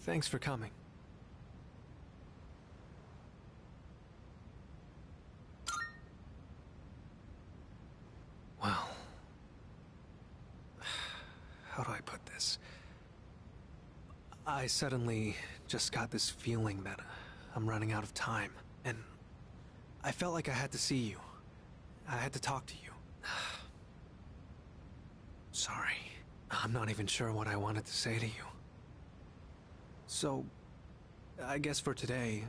Thanks for coming. Well, how do I put this? I suddenly just got this feeling that I'm running out of time, and I felt like I had to see you. I had to talk to you. Sorry. I'm not even sure what I wanted to say to you. So, I guess for today,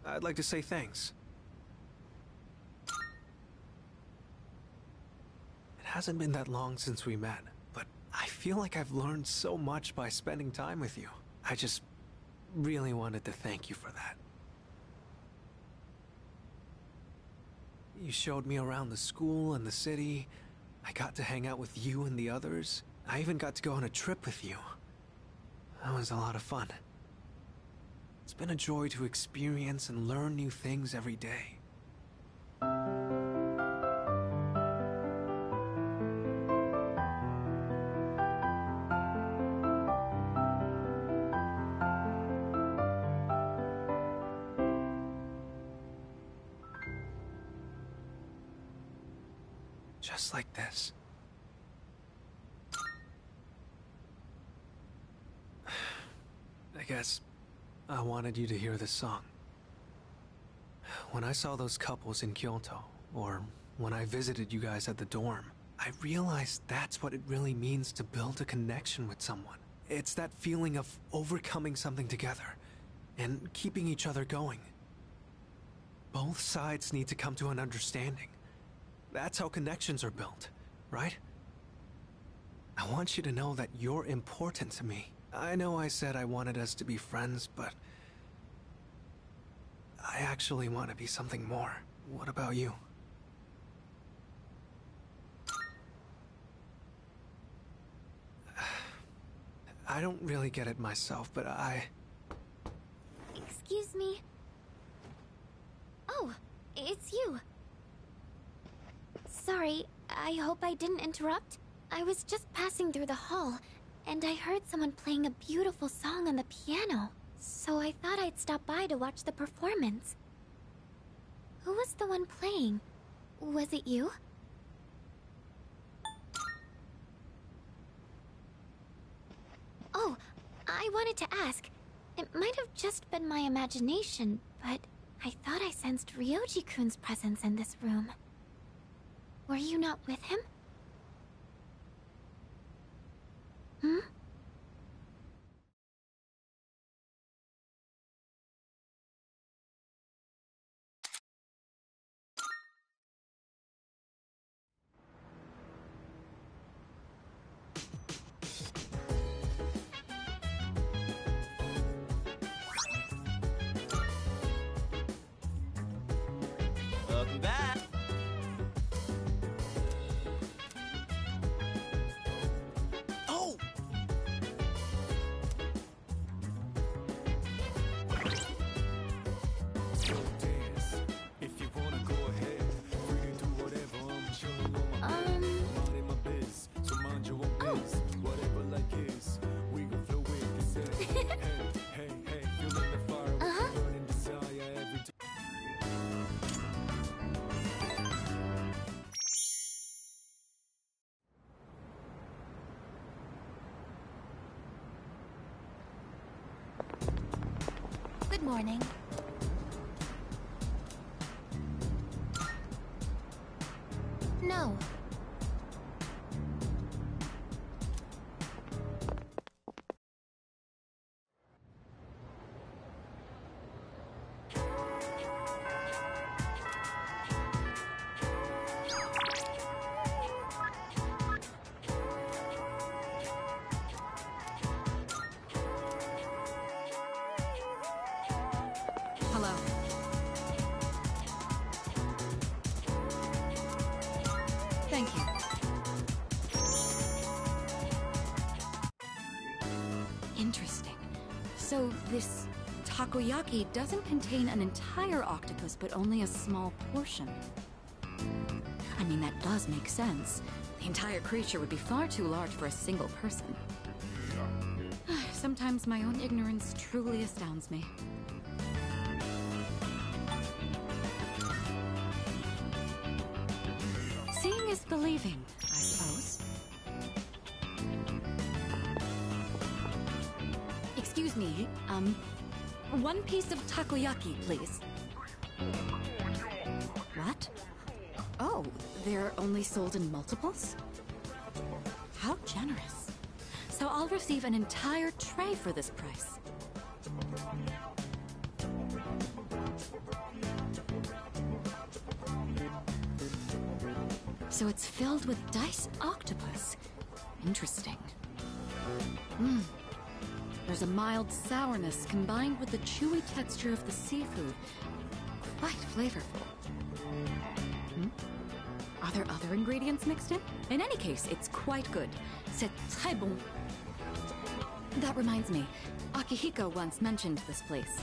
I'd like to say thanks. It hasn't been that long since we met, but I feel like I've learned so much by spending time with you. I just really wanted to thank you for that. You showed me around the school and the city. I got to hang out with you and the others. I even got to go on a trip with you. That was a lot of fun. It's been a joy to experience and learn new things every day. Just like this. I guess I wanted you to hear this song. When I saw those couples in Kyoto, or when I visited you guys at the dorm, I realized that's what it really means to build a connection with someone. It's that feeling of overcoming something together and keeping each other going. Both sides need to come to an understanding. That's how connections are built, right? I want you to know that you're important to me. I know I said I wanted us to be friends, but I actually want to be something more. What about you? I don't really get it myself, but Excuse me? Oh, it's you. Sorry, I hope I didn't interrupt. I was just passing through the hall, and I heard someone playing a beautiful song on the piano. So I thought I'd stop by to watch the performance. Who was the one playing? Was it you? Oh, I wanted to ask. It might have just been my imagination, but I thought I sensed Ryoji-kun's presence in this room. Were you not with him? Hmm? Welcome back. Oh! If you wanna go ahead, free to do whatever. I'm chilling on my bed, minding my biz. So mind your own biz, whatever like is. We gon' flow with this set. Hey, hey, hey, feeling the fire with the burning desire every time. Good morning. No. Hello. Thank you. Interesting. So this takoyaki doesn't contain an entire octopus, but only a small portion. I mean, that does make sense. The entire creature would be far too large for a single person. Sometimes my own ignorance truly astounds me. Seeing is believing, I suppose. Excuse me, one piece of takoyaki, please. What? Oh, they're only sold in multiples? How generous. So I'll receive an entire tray for this price. So it's filled with diced octopus. Interesting. There's a mild sourness combined with the chewy texture of the seafood. Quite flavorful. Are there other ingredients mixed in? In any case, it's quite good. C'est très bon. That reminds me, Akihiko once mentioned this place.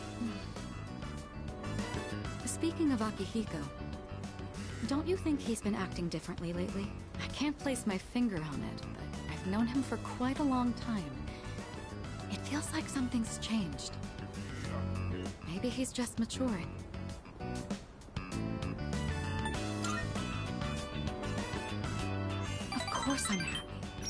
Speaking of Akihiko, don't you think he's been acting differently lately? I can't place my finger on it, but I've known him for quite a long time. It feels like something's changed. Maybe he's just maturing. Of course I'm happy.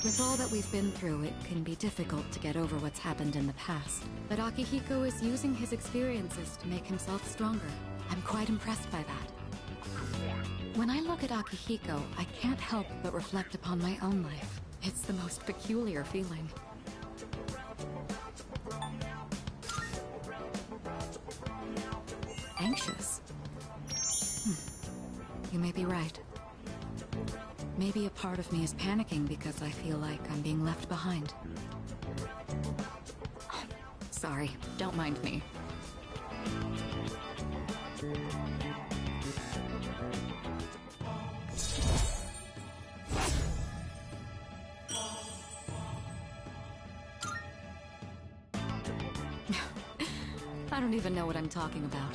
With all that we've been through, it can be difficult to get over what's happened in the past. But Akihiko is using his experiences to make himself stronger. I'm quite impressed by that. When I look at Akihiko, I can't help but reflect upon my own life. It's the most peculiar feeling. Anxious? You may be right. Maybe a part of me is panicking because I feel like I'm being left behind. Sorry, don't mind me. I don't even know what I'm talking about.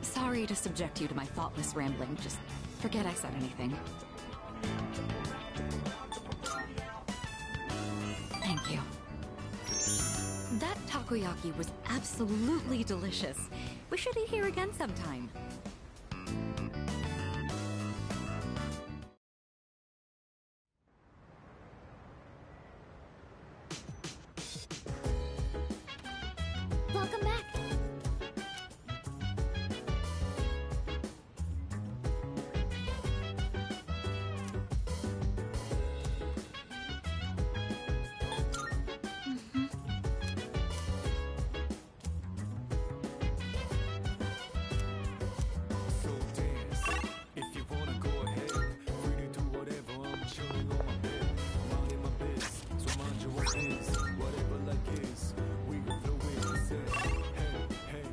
Sorry to subject you to my thoughtless rambling, just forget I said anything. Thank you. That takoyaki was absolutely delicious. We should eat here again sometime. Welcome back. So dance. If you wanna go ahead, free to do whatever. I'm chilling on my bed, minding my biz. So mind your own biz, whatever like is. We gon' flow with it. Say, hey,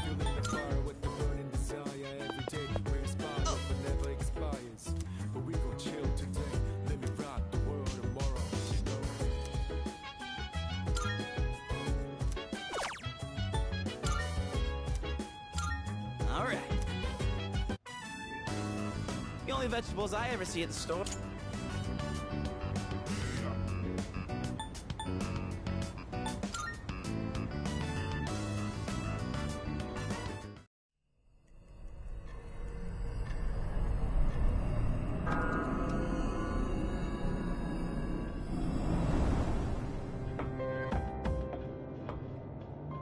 feeling the fire with the burning desire every day. We're inspired, but never expires. But we gon' chill today. Let me rock the world tomorrow. You know. All right. The only vegetables I ever see at the store.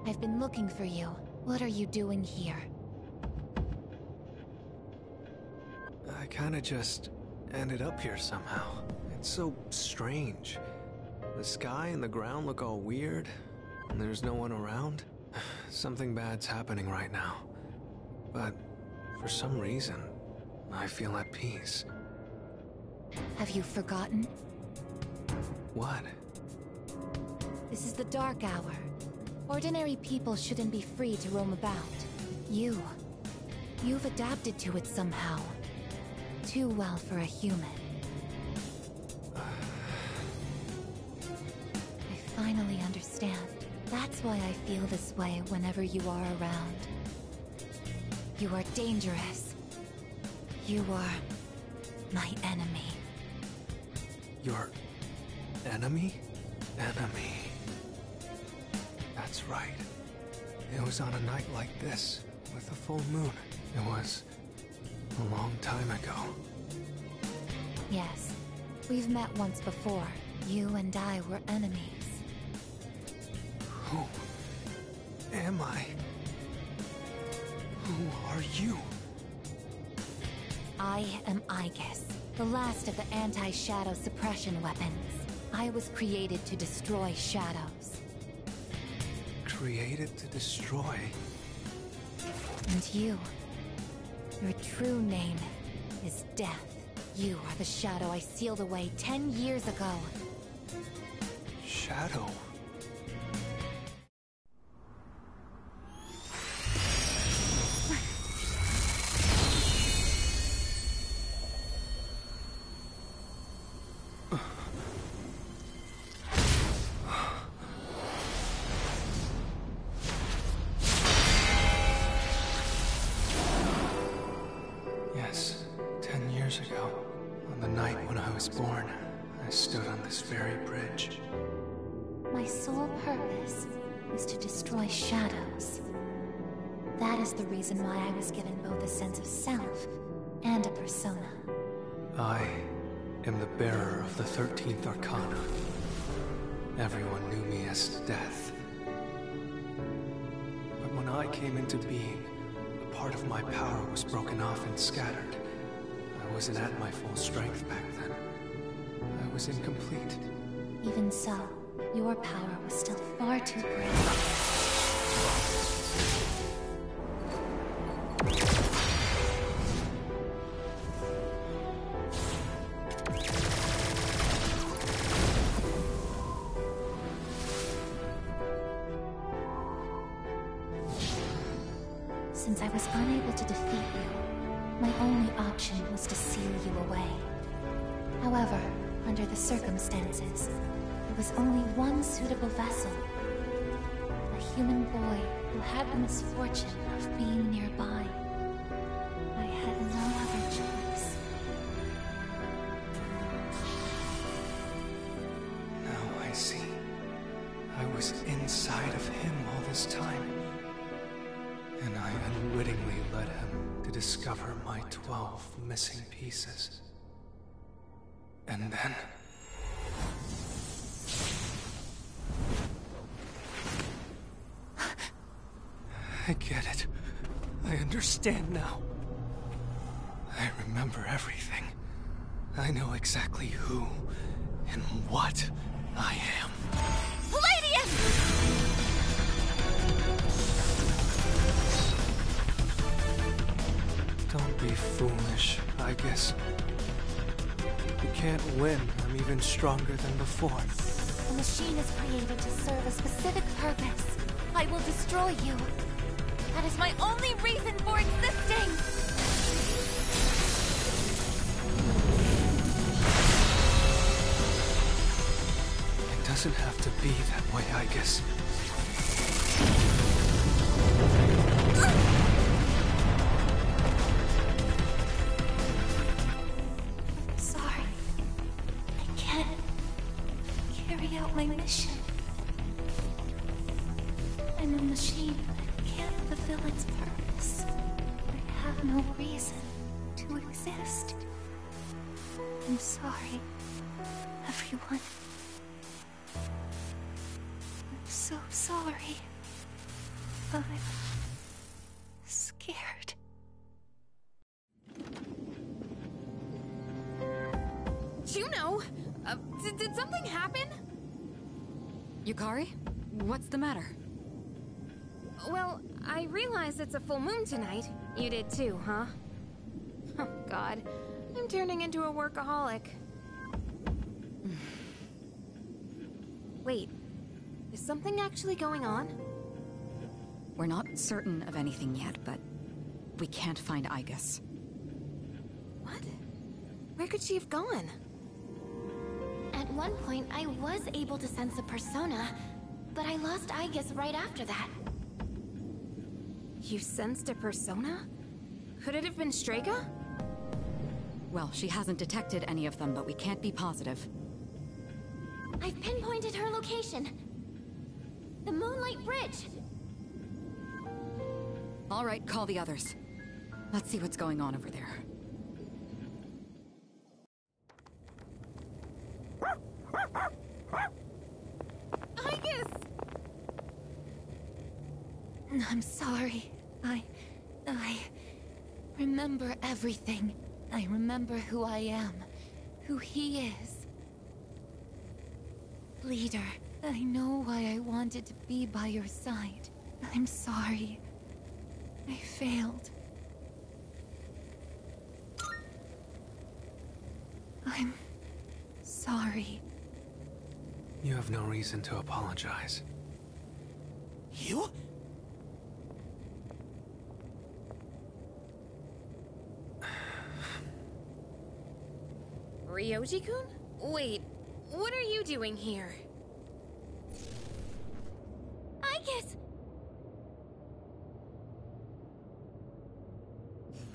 I've been looking for you. What are you doing here? I kinda just ended up here somehow. It's so strange. The sky and the ground look all weird, and there's no one around. Something bad's happening right now. But for some reason, I feel at peace. Have you forgotten? What? This is the dark hour. Ordinary people shouldn't be free to roam about. You've adapted to it somehow. Too well for a human. I finally understand. That's why I feel this way whenever you are around. You are dangerous. You are my enemy. Your enemy? Enemy. That's right. It was on a night like this, with a full moon. It was a long time ago. Yes. We've met once before. You and I were enemies. Who am I? Who are you? I am Aigis, the last of the anti-shadow suppression weapons. I was created to destroy shadows. Created to destroy? And you. Your true name is Death. You are the shadow I sealed away 10 years ago. Shadow? Yes, 10 years ago, on the night when I was born, I stood on this very bridge. My sole purpose is to destroy shadows. That is the reason why I was given both a sense of self and a persona. I am the bearer of the 13th Arcana. Everyone knew me as Death. But when I came into being, a part of my power was broken off and scattered. I wasn't at my full strength back then. I was incomplete. Even so, your power was still far too great. Since I was unable to defeat you, my only option was to seal you away. However, under the circumstances, there was only one suitable vessel. A human boy who had the misfortune of being nearby. I had no other choice. Now I see. I was inside of him all this time. And I unwittingly led him to discover my 12 missing pieces. And then... I get it. I understand now. I remember everything. I know exactly who and what I am. Palladium! Don't be foolish, I guess. You can't win. I'm even stronger than before. The machine is created to serve a specific purpose. I will destroy you. That is my only reason for existing! It doesn't have to be that way, I guess. Sorry. I can't carry out my mission. I'm a machine that can't fulfill its purpose. I have no reason to exist. I'm sorry, everyone. I'm so sorry. I'm scared. Juno! Did something happen? Yukari? What's the matter? Well, I realize it's a full moon tonight. You did too, huh? Oh, God. I'm turning into a workaholic. Wait. Is something actually going on? We're not certain of anything yet, but we can't find Aigis. What? Where could she have gone? At one point, I was able to sense a persona, but I lost Aigis right after that. You sensed a persona? Could it have been Strega? Well, she hasn't detected any of them, but we can't be positive. I've pinpointed her location. The Moonlight Bridge! All right, call the others. Let's see what's going on over there. Aigis! I'm sorry. I remember everything. I remember who I am, who he is. Leader, I know why I wanted to be by your side. I'm sorry. I failed. I'm sorry. You have no reason to apologize. You? Ryoji-kun? Wait, what are you doing here? Aigis!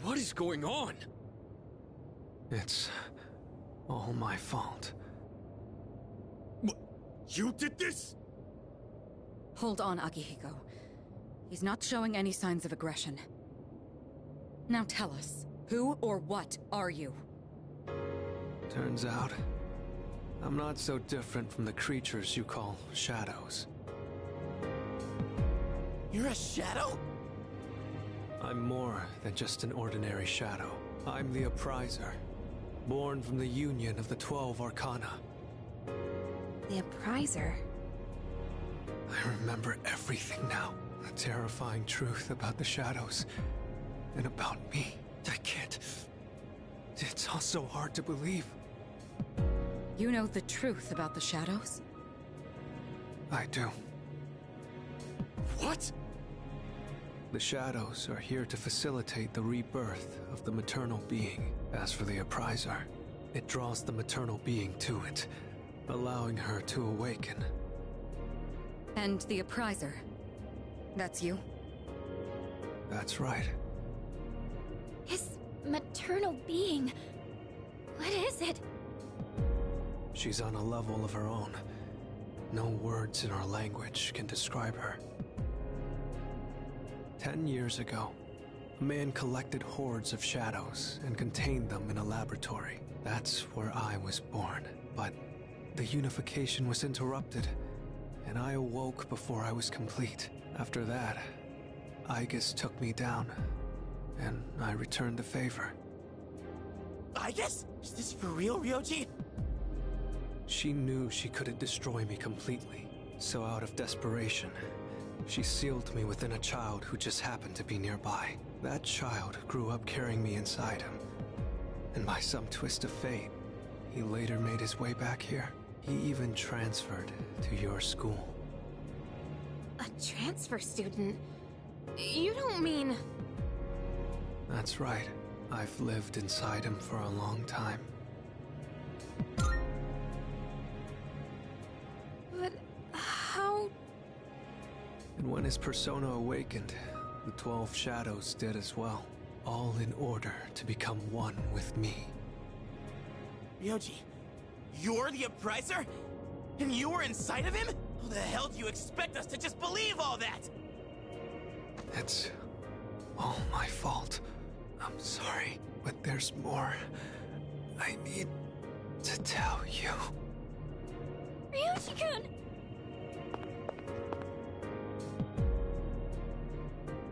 What is going on? It's all my fault. What? You did this? Hold on, Akihiko. He's not showing any signs of aggression. Now tell us, who or what are you? Turns out, I'm not so different from the creatures you call shadows. You're a shadow? I'm more than just an ordinary shadow. I'm the Appriser, born from the union of the 12 Arcana. The Appriser? I remember everything now. The terrifying truth about the shadows, and about me. I can't... It's all so hard to believe. You know the truth about the shadows? I do. What? The shadows are here to facilitate the rebirth of the maternal being. As for the Appriser, it draws the maternal being to it, allowing her to awaken. And the Appriser? That's you? That's right. His maternal being. What is it? She's on a level of her own. No words in our language can describe her. 10 years ago, a man collected hordes of shadows and contained them in a laboratory. That's where I was born. But the unification was interrupted, and I awoke before I was complete. After that, Aigis took me down, and I returned the favor. Aigis? Is this for real, Ryoji? She knew she couldn't destroy me completely, so out of desperation, she sealed me within a child who just happened to be nearby. That child grew up carrying me inside him, and by some twist of fate, he later made his way back here. He even transferred to your school. A transfer student? You don't mean... That's right. I've lived inside him for a long time. But how... And when his persona awakened, the 12 shadows did as well. All in order to become one with me. Ryoji, you're the Appriser? And you were inside of him? How the hell do you expect us to just believe all that? It's all my fault. I'm sorry, but there's more I need to tell you. Ryoji-kun!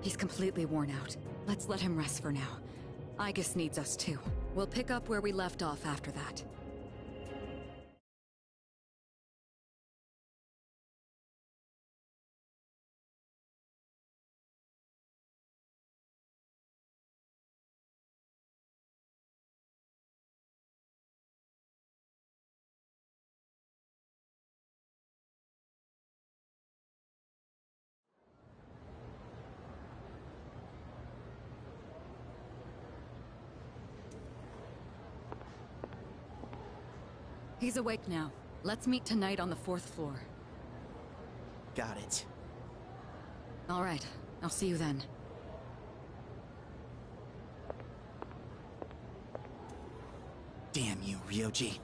He's completely worn out. Let's let him rest for now. Aigis needs us too. We'll pick up where we left off after that. He's awake now. Let's meet tonight on the 4th floor. Got it. All right. I'll see you then. Damn you, Ryoji.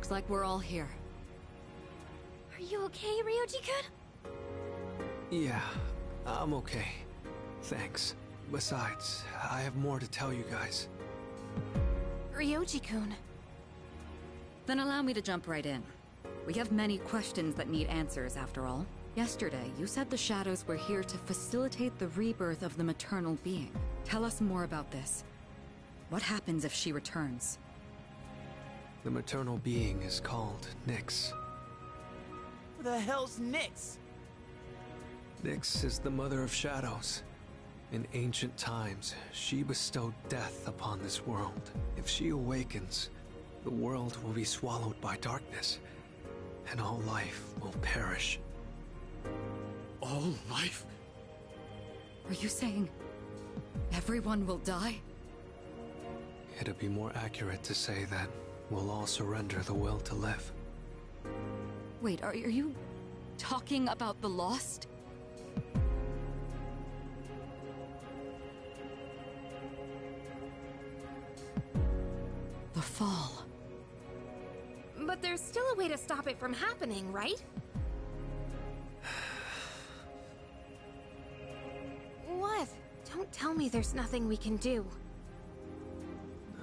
Looks like we're all here. Are you okay, Ryoji-kun? Yeah, I'm okay. Thanks. Besides, I have more to tell you guys. Ryoji-kun. Then allow me to jump right in. We have many questions that need answers, after all. Yesterday, you said the Shadows were here to facilitate the rebirth of the maternal being. Tell us more about this. What happens if she returns? The maternal being is called Nyx. Who the hell's Nyx? Nyx is the mother of shadows. In ancient times, she bestowed death upon this world. If she awakens, the world will be swallowed by darkness, and all life will perish. All life? Are you saying everyone will die? It'd be more accurate to say that we'll all surrender the will to live. Wait, are you talking about the Lost? The Fall. But there's still a way to stop it from happening, right? What? Don't tell me there's nothing we can do.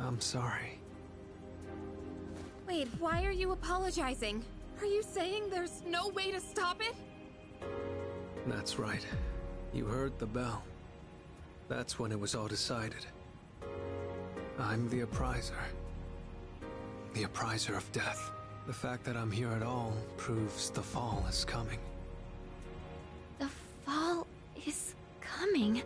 I'm sorry. Wait, why are you apologizing? Are you saying there's no way to stop it? That's right. You heard the bell. That's when it was all decided. I'm the Appriser. The Appriser of Death. The fact that I'm here at all proves the Fall is coming. The fall is coming.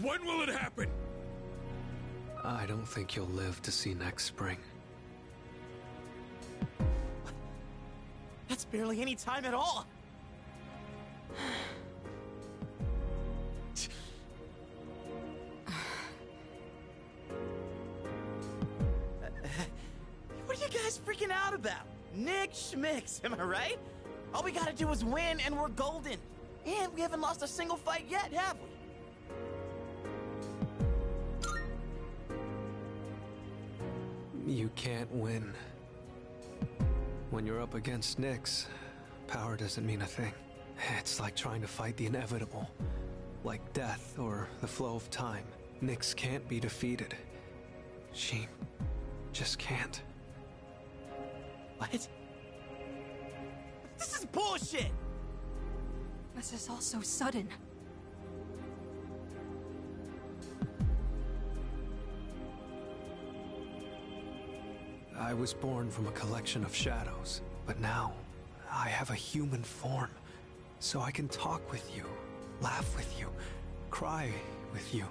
When will it happen? I don't think you'll live to see next spring. That's barely any time at all. What are you guys freaking out about? Nick Schmicks, am I right? All we gotta do is win and we're golden. And we haven't lost a single fight yet, have we? You can't win. When you're up against Nyx, power doesn't mean a thing. It's like trying to fight the inevitable. Like death or the flow of time. Nyx can't be defeated. She just can't. What? This is bullshit! This is all so sudden. I was born from a collection of shadows, but now I have a human form, so I can talk with you, laugh with you, cry with you.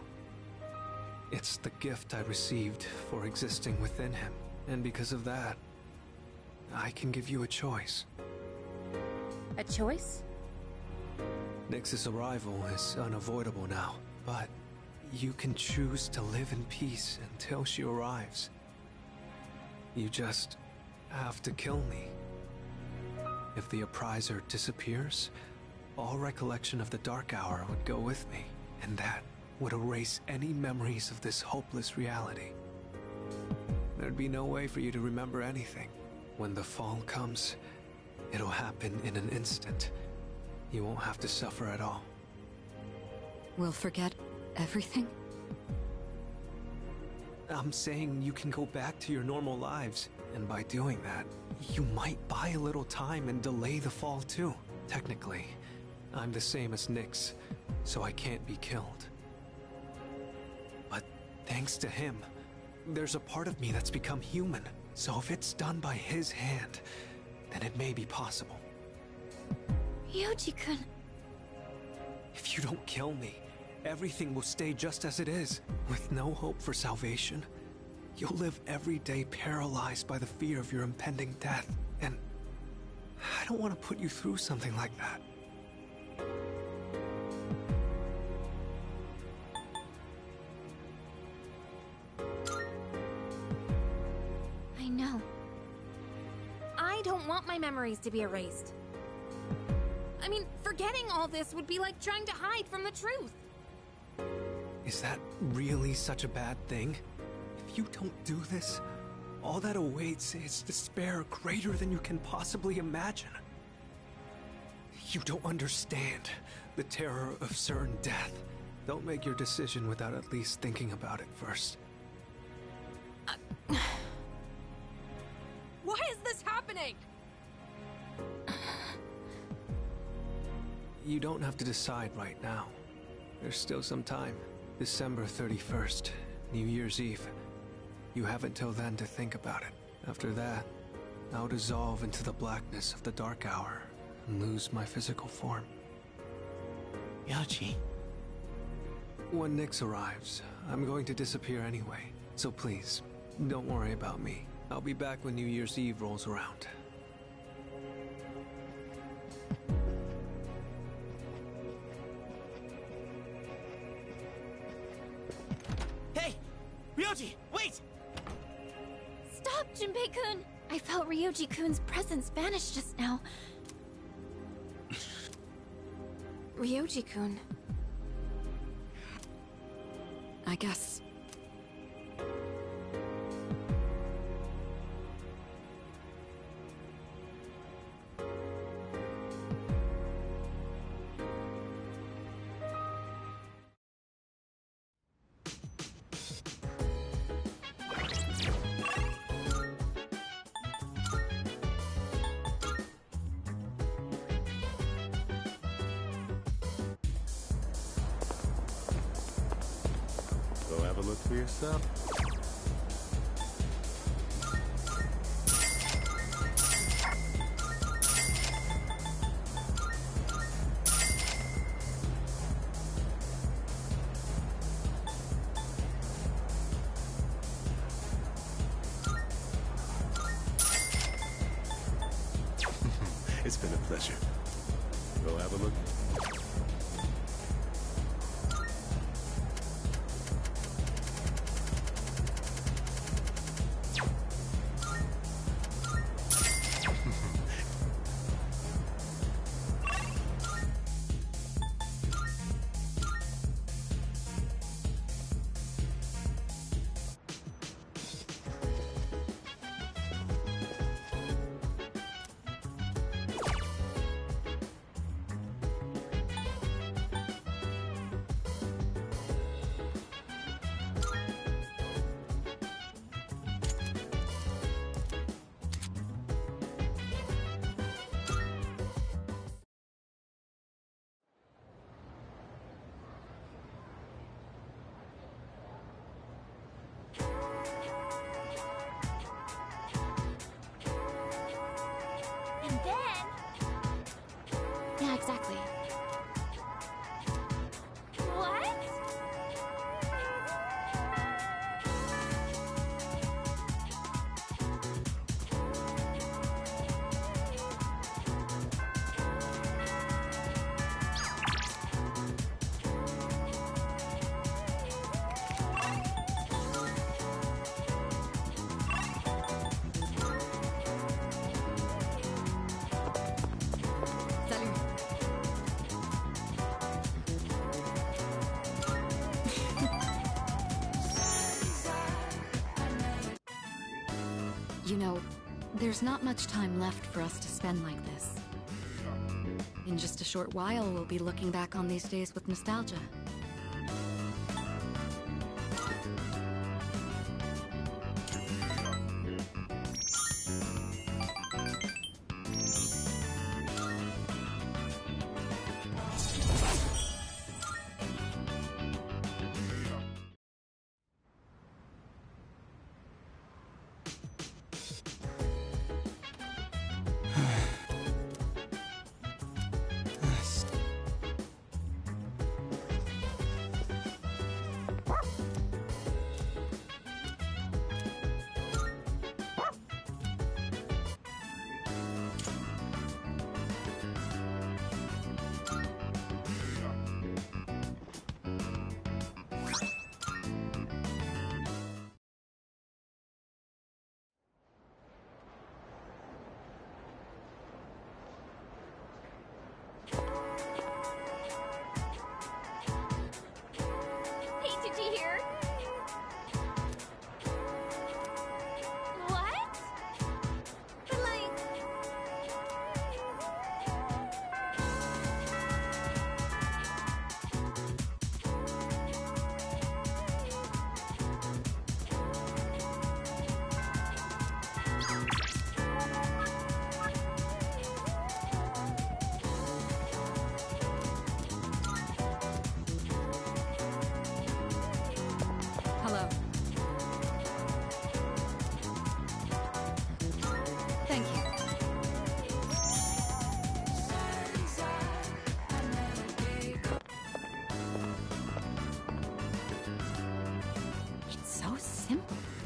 It's the gift I received for existing within him, and because of that, I can give you a choice. A choice? Nyx's arrival is unavoidable now, but you can choose to live in peace until she arrives. You just have to kill me. If the Appriser disappears, all recollection of the Dark Hour would go with me, and that would erase any memories of this hopeless reality. There'd be no way for you to remember anything. When the fall comes, it'll happen in an instant. You won't have to suffer at all. We'll forget everything? I'm saying you can go back to your normal lives, and by doing that, you might buy a little time and delay the fall too. Technically, I'm the same as Nyx, so I can't be killed. But thanks to him, there's a part of me that's become human, so if it's done by his hand, then it may be possible. Ryoji-kun. If you don't kill me, everything will stay just as it is, with no hope for salvation. You'll live every day paralyzed by the fear of your impending death, and I don't want to put you through something like that. I know. I don't want my memories to be erased. I mean, forgetting all this would be like trying to hide from the truth. Is that really such a bad thing? If you don't do this, all that awaits is despair greater than you can possibly imagine. You don't understand the terror of certain death. Don't make your decision without at least thinking about it first. Why is this happening? You don't have to decide right now. There's still some time. December 31st, New Year's Eve. You have until then to think about it. After that, I'll dissolve into the blackness of the dark hour and lose my physical form. Ryoji. When Nyx arrives, I'm going to disappear anyway. So please, don't worry about me. I'll be back when New Year's Eve rolls around. Hey! Ryoji, wait! Stop, Junpei-kun! I felt Ryoji-kun's presence vanish just now. Ryoji-kun. I guess. Go have a look for yourself. It's been a pleasure. Go have a look. And then... Yeah, exactly. What? Salut. You know, there's not much time left for us to spend like this. In just a short while, we'll be looking back on these days with nostalgia.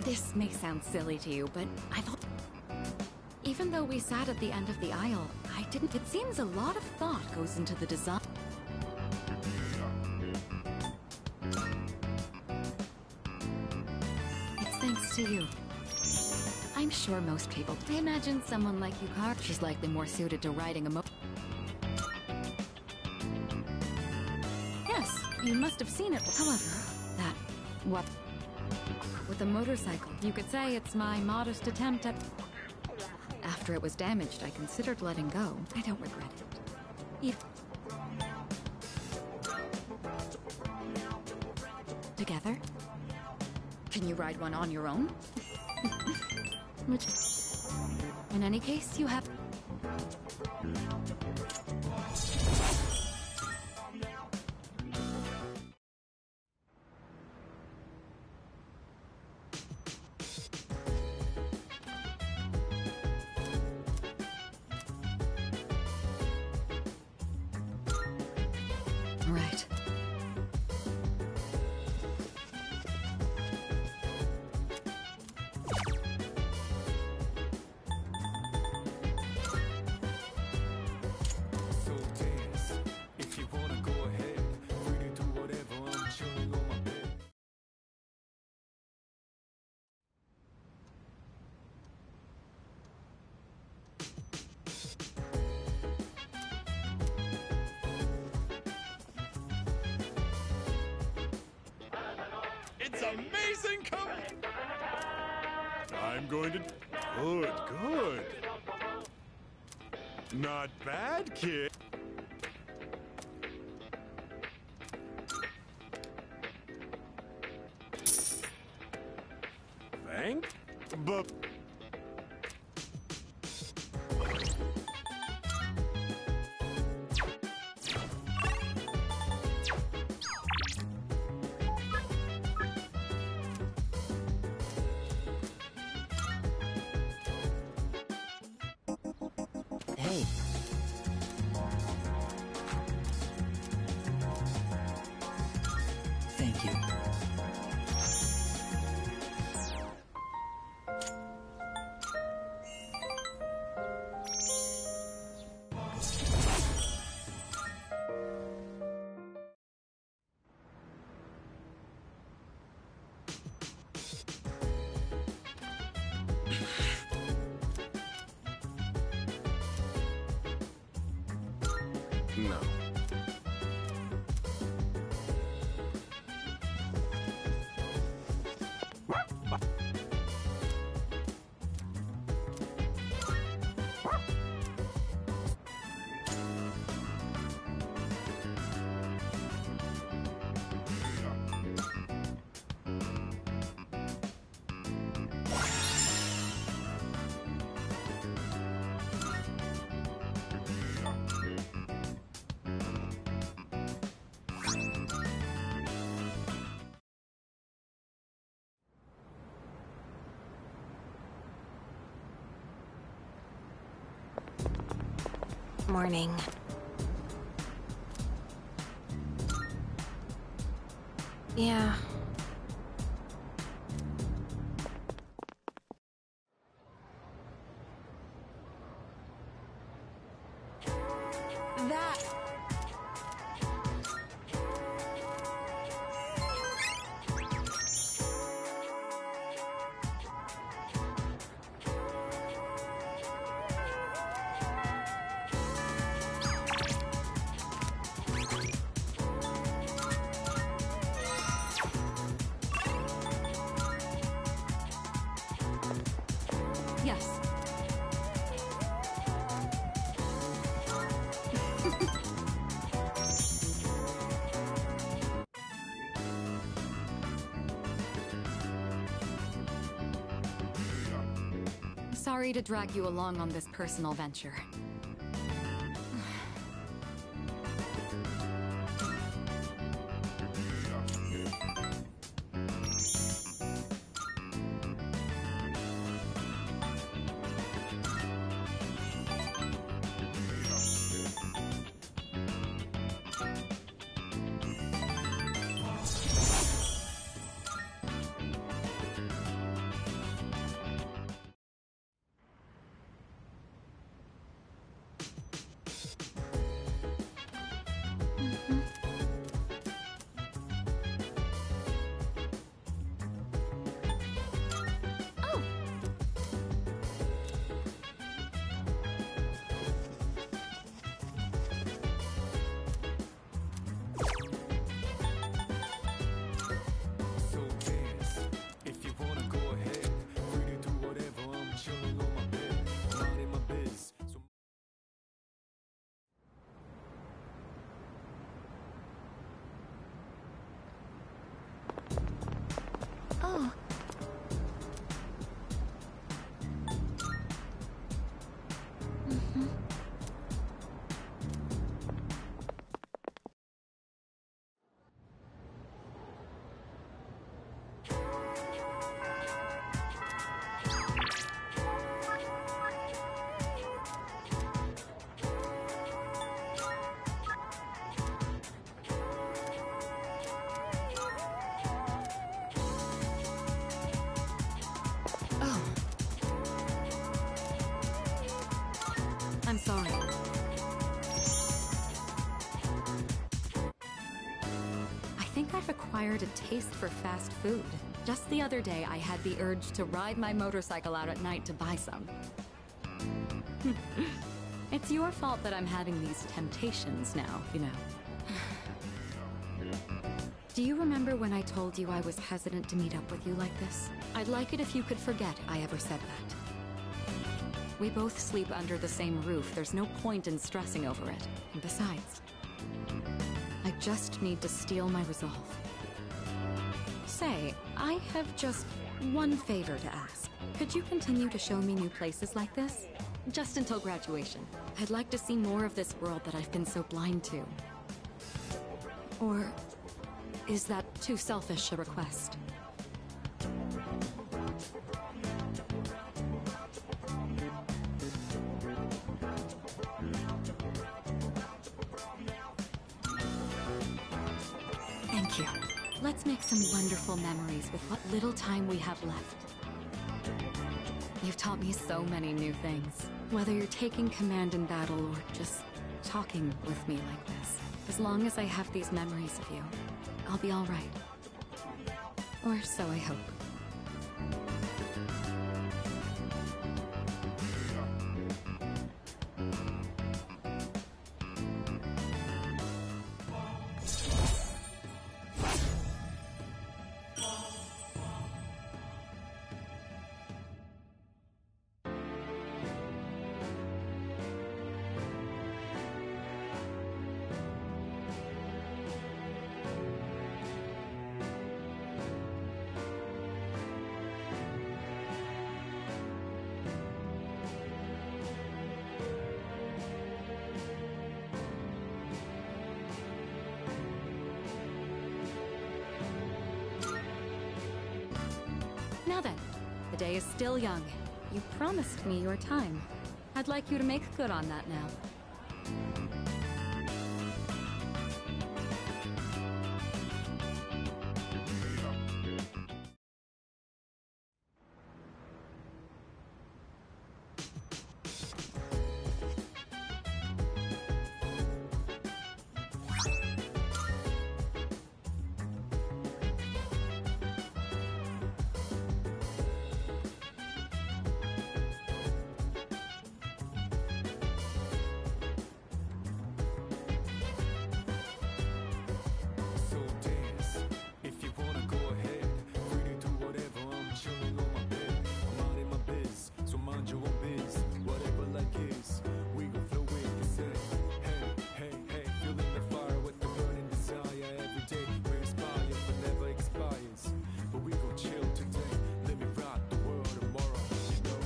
This may sound silly to you, but I thought... Even though we sat at the end of the aisle, I didn't... It seems a lot of thought goes into the design. It's thanks to you. I'm sure most people... I imagine someone like Yukari is likely more suited to riding a Yes, you must have seen it. However, that... what... With a motorcycle, you could say it's my modest attempt at... After it was damaged, I considered letting go. I don't regret it. Together? Can you ride one on your own? Which... In any case, you have... Right. So dance. If you wanna go ahead, free to do whatever. I'm chilling on my bed. It's amazing I'm going to... Good, good. Not bad, kid. Thank... But... Hey. Thank you. No. Morning. Yeah. That... Yes. Sorry to drag you along on this personal venture. I'm sorry. I think I've acquired a taste for fast food. Just the other day, I had the urge to ride my motorcycle out at night to buy some. It's your fault that I'm having these temptations now, you know. Do you remember when I told you I was hesitant to meet up with you like this? I'd like it if you could forget I ever said that. We both sleep under the same roof. There's no point in stressing over it. And besides, I just need to steel my resolve. Say, I have just one favor to ask. Could you continue to show me new places like this? Just until graduation. I'd like to see more of this world that I've been so blind to. Or is that too selfish a request? Thank you. Let's make some wonderful memories with what little time we have left. You've taught me so many new things. Whether you're taking command in battle or just talking with me like this. As long as I have these memories of you, I'll be all right. Or so I hope. Now then, the day is still young. You promised me your time. I'd like you to make good on that now. So dance, if you wanna go ahead. Free to do whatever, I'm chilling on my bed. I'm out in my biz, so mind your own biz. Whatever life is, we gon' flow with the say. Hey, hey, hey, feeling the fire with the burning desire. Every day we inspire, but never expires. But we gon' chill today, let me rock the world tomorrow, you know.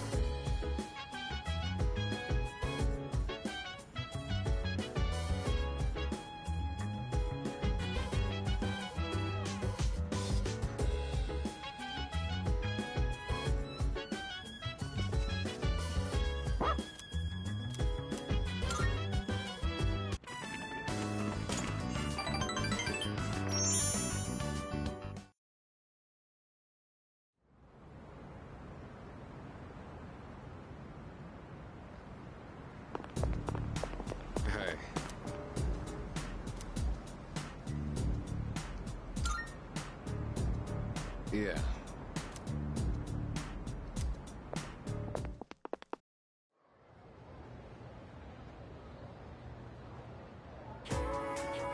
Hey. Yeah.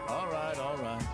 All right, all right.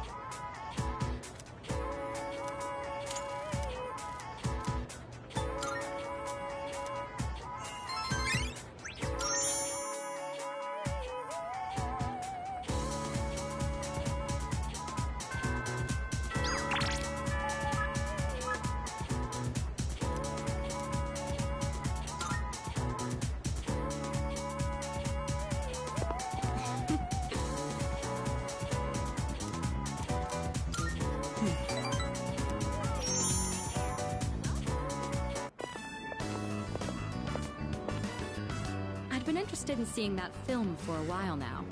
I'd been interested in seeing that film for a while now.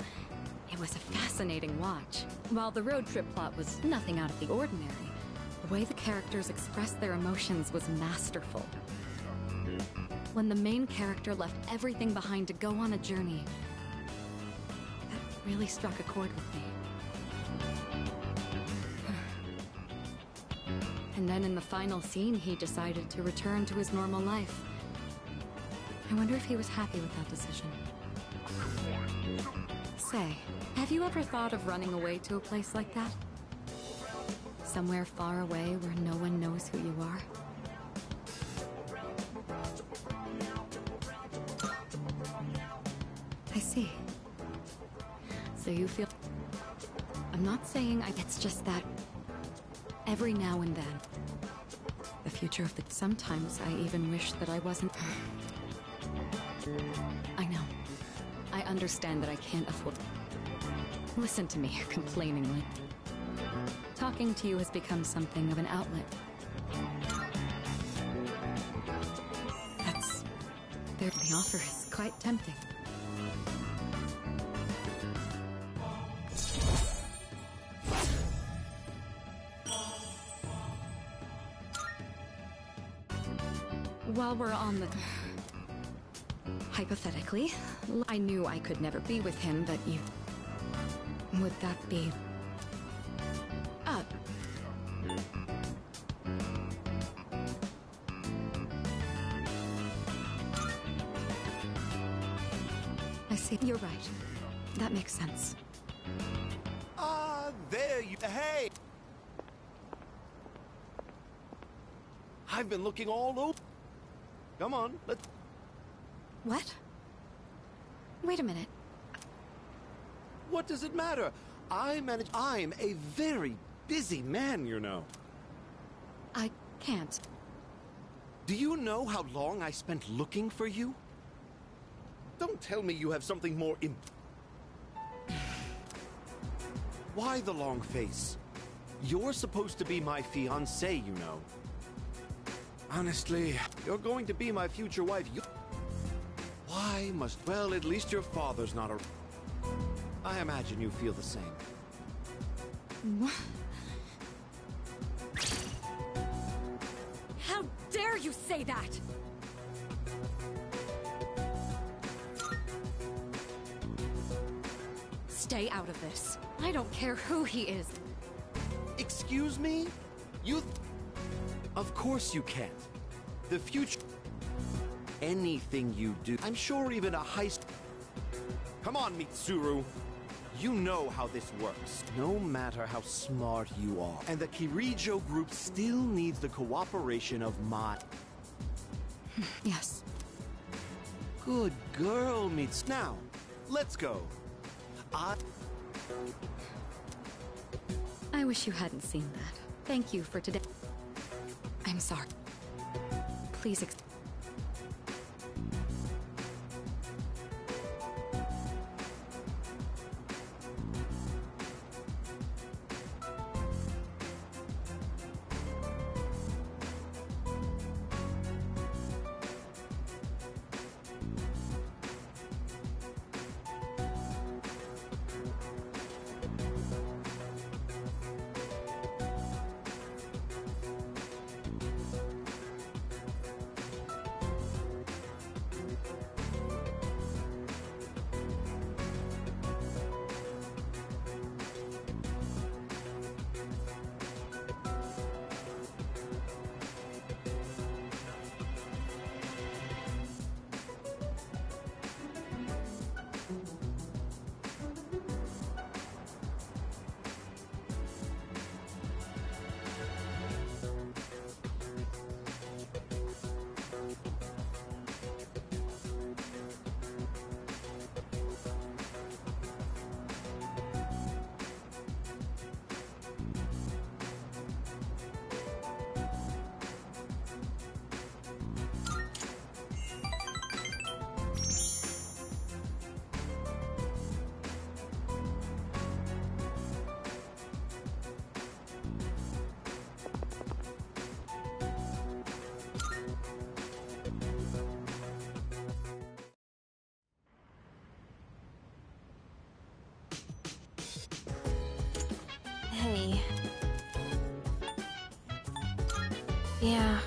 It was a fascinating watch. While the road trip plot was nothing out of the ordinary, the way the characters expressed their emotions was masterful. when the main character left everything behind to go on a journey. That really struck a chord with me. And then in the final scene, he decided to return to his normal life. I wonder if he was happy with that decision. Say, have you ever thought of running away to a place like that? Somewhere far away where no one knows who you are? I see. So you feel... I'm not saying it's just that every now and then, the future of the... Sometimes I even wish that I wasn't... I know. I understand that I can't afford... Listen to me, complainingly. Talking to you has become something of an outlet. The offer is quite tempting. While we're on the... Hypothetically, I knew I could never be with him, but you... Would that be... I see. You're right. That makes sense. There you... Hey! I've been looking all over. Come on, let's... What? Wait a minute. What does it matter? I'm a very busy man, you know. I can't. Do you know how long I spent looking for you? Don't tell me you have something more Why the long face? You're supposed to be my fiancé, you know. Honestly, you're going to be my future wife. Why must... Well, at least your father's not a... I imagine you feel the same. What? How dare you say that? Stay out of this. I don't care who he is. Excuse me? You... Of course you can't. The future... Anything you do... I'm sure even a heist... Come on, Mitsuru. You know how this works. No matter how smart you are. And the Kirijo group still needs the cooperation of my... Yes. Good girl, Mits. Now, let's go. I wish you hadn't seen that. Thank you for today. I'm sorry. Please Hey. Yeah.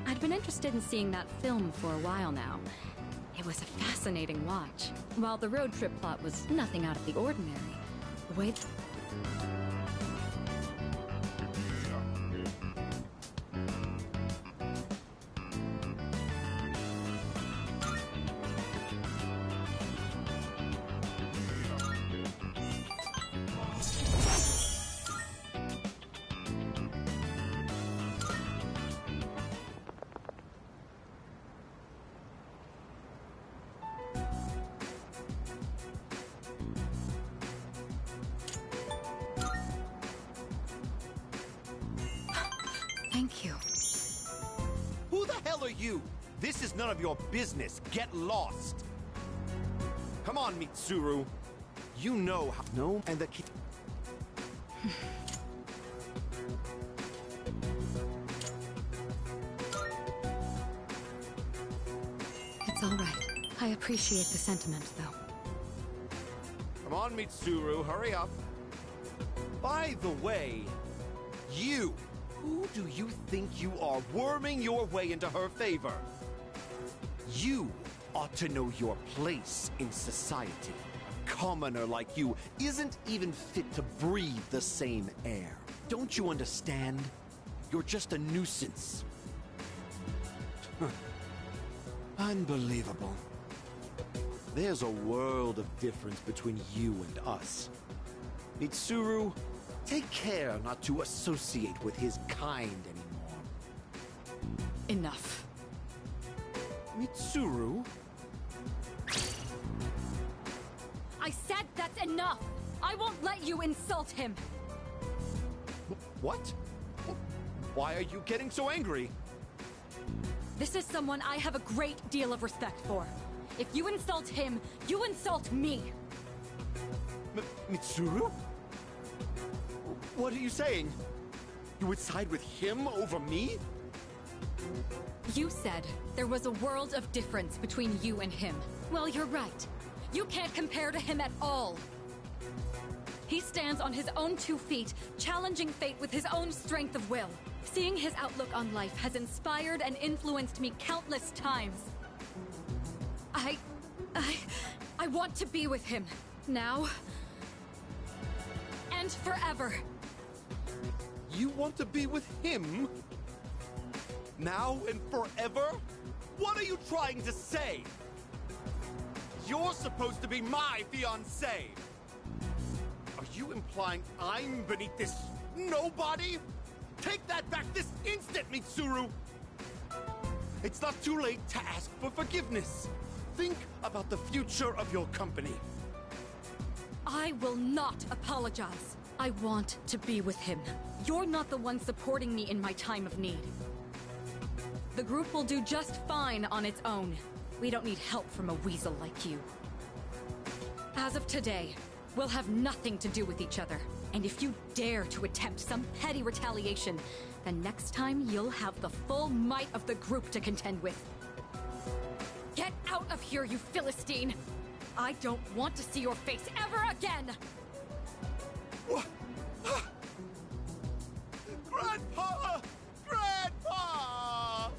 I'd been interested in seeing that film for a while now. It was a fascinating watch. While the road trip plot was nothing out of the ordinary, the way... Thank you. Who the hell are you? This is none of your business. Get lost. Come on, Mitsuru. You know how... No, and the... It's all right. I appreciate the sentiment, though. Come on, Mitsuru, hurry up. By the way, you... Who do you think you are, worming your way into her favor? You ought to know your place in society. A commoner like you isn't even fit to breathe the same air. Don't you understand? You're just a nuisance. Unbelievable. There's a world of difference between you and us. Mitsuru, take care not to associate with his kind anymore. Enough. Mitsuru? I said that's enough! I won't let you insult him! What? Why are you getting so angry? This is someone I have a great deal of respect for. If you insult him, you insult me! Mitsuru? What are you saying? You would side with him over me? You said there was a world of difference between you and him. Well, you're right. You can't compare to him at all. He stands on his own 2 feet, challenging fate with his own strength of will. Seeing his outlook on life has inspired and influenced me countless times. I want to be with him. Now. And forever. You want to be with him? Now and forever? What are you trying to say? You're supposed to be my fiancé. Are you implying I'm beneath this nobody? Take that back this instant, Mitsuru! It's not too late to ask for forgiveness. Think about the future of your company. I will not apologize. I want to be with him. You're not the one supporting me in my time of need. The group will do just fine on its own. We don't need help from a weasel like you. As of today, we'll have nothing to do with each other. And if you dare to attempt some petty retaliation, then next time you'll have the full might of the group to contend with. Get out of here, you Philistine! I don't want to see your face ever again! Grandpa! Grandpa!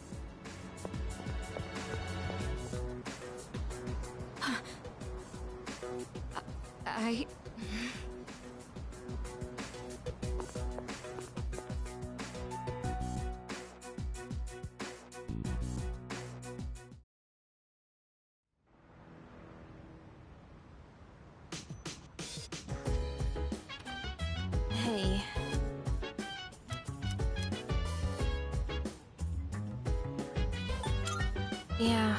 Hey. Yeah.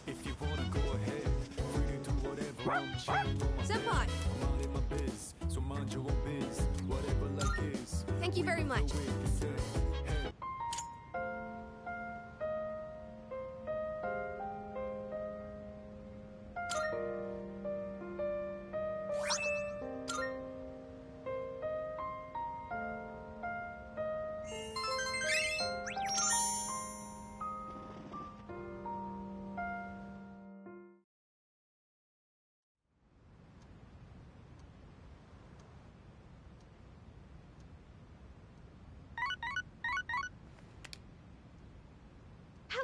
If you wanna go ahead, free to do whatever. I'm chilling on my Senpai! bed. I'm all in my biz, so mind your own biz. Whatever life is. Thank you very much. Go with the set. Hey.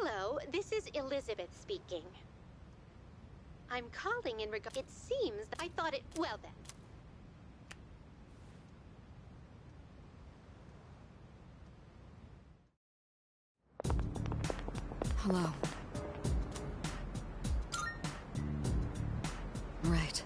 Hello, this is Elizabeth speaking. I'm calling in regard. It seems that I thought it. Well then. Hello. Right.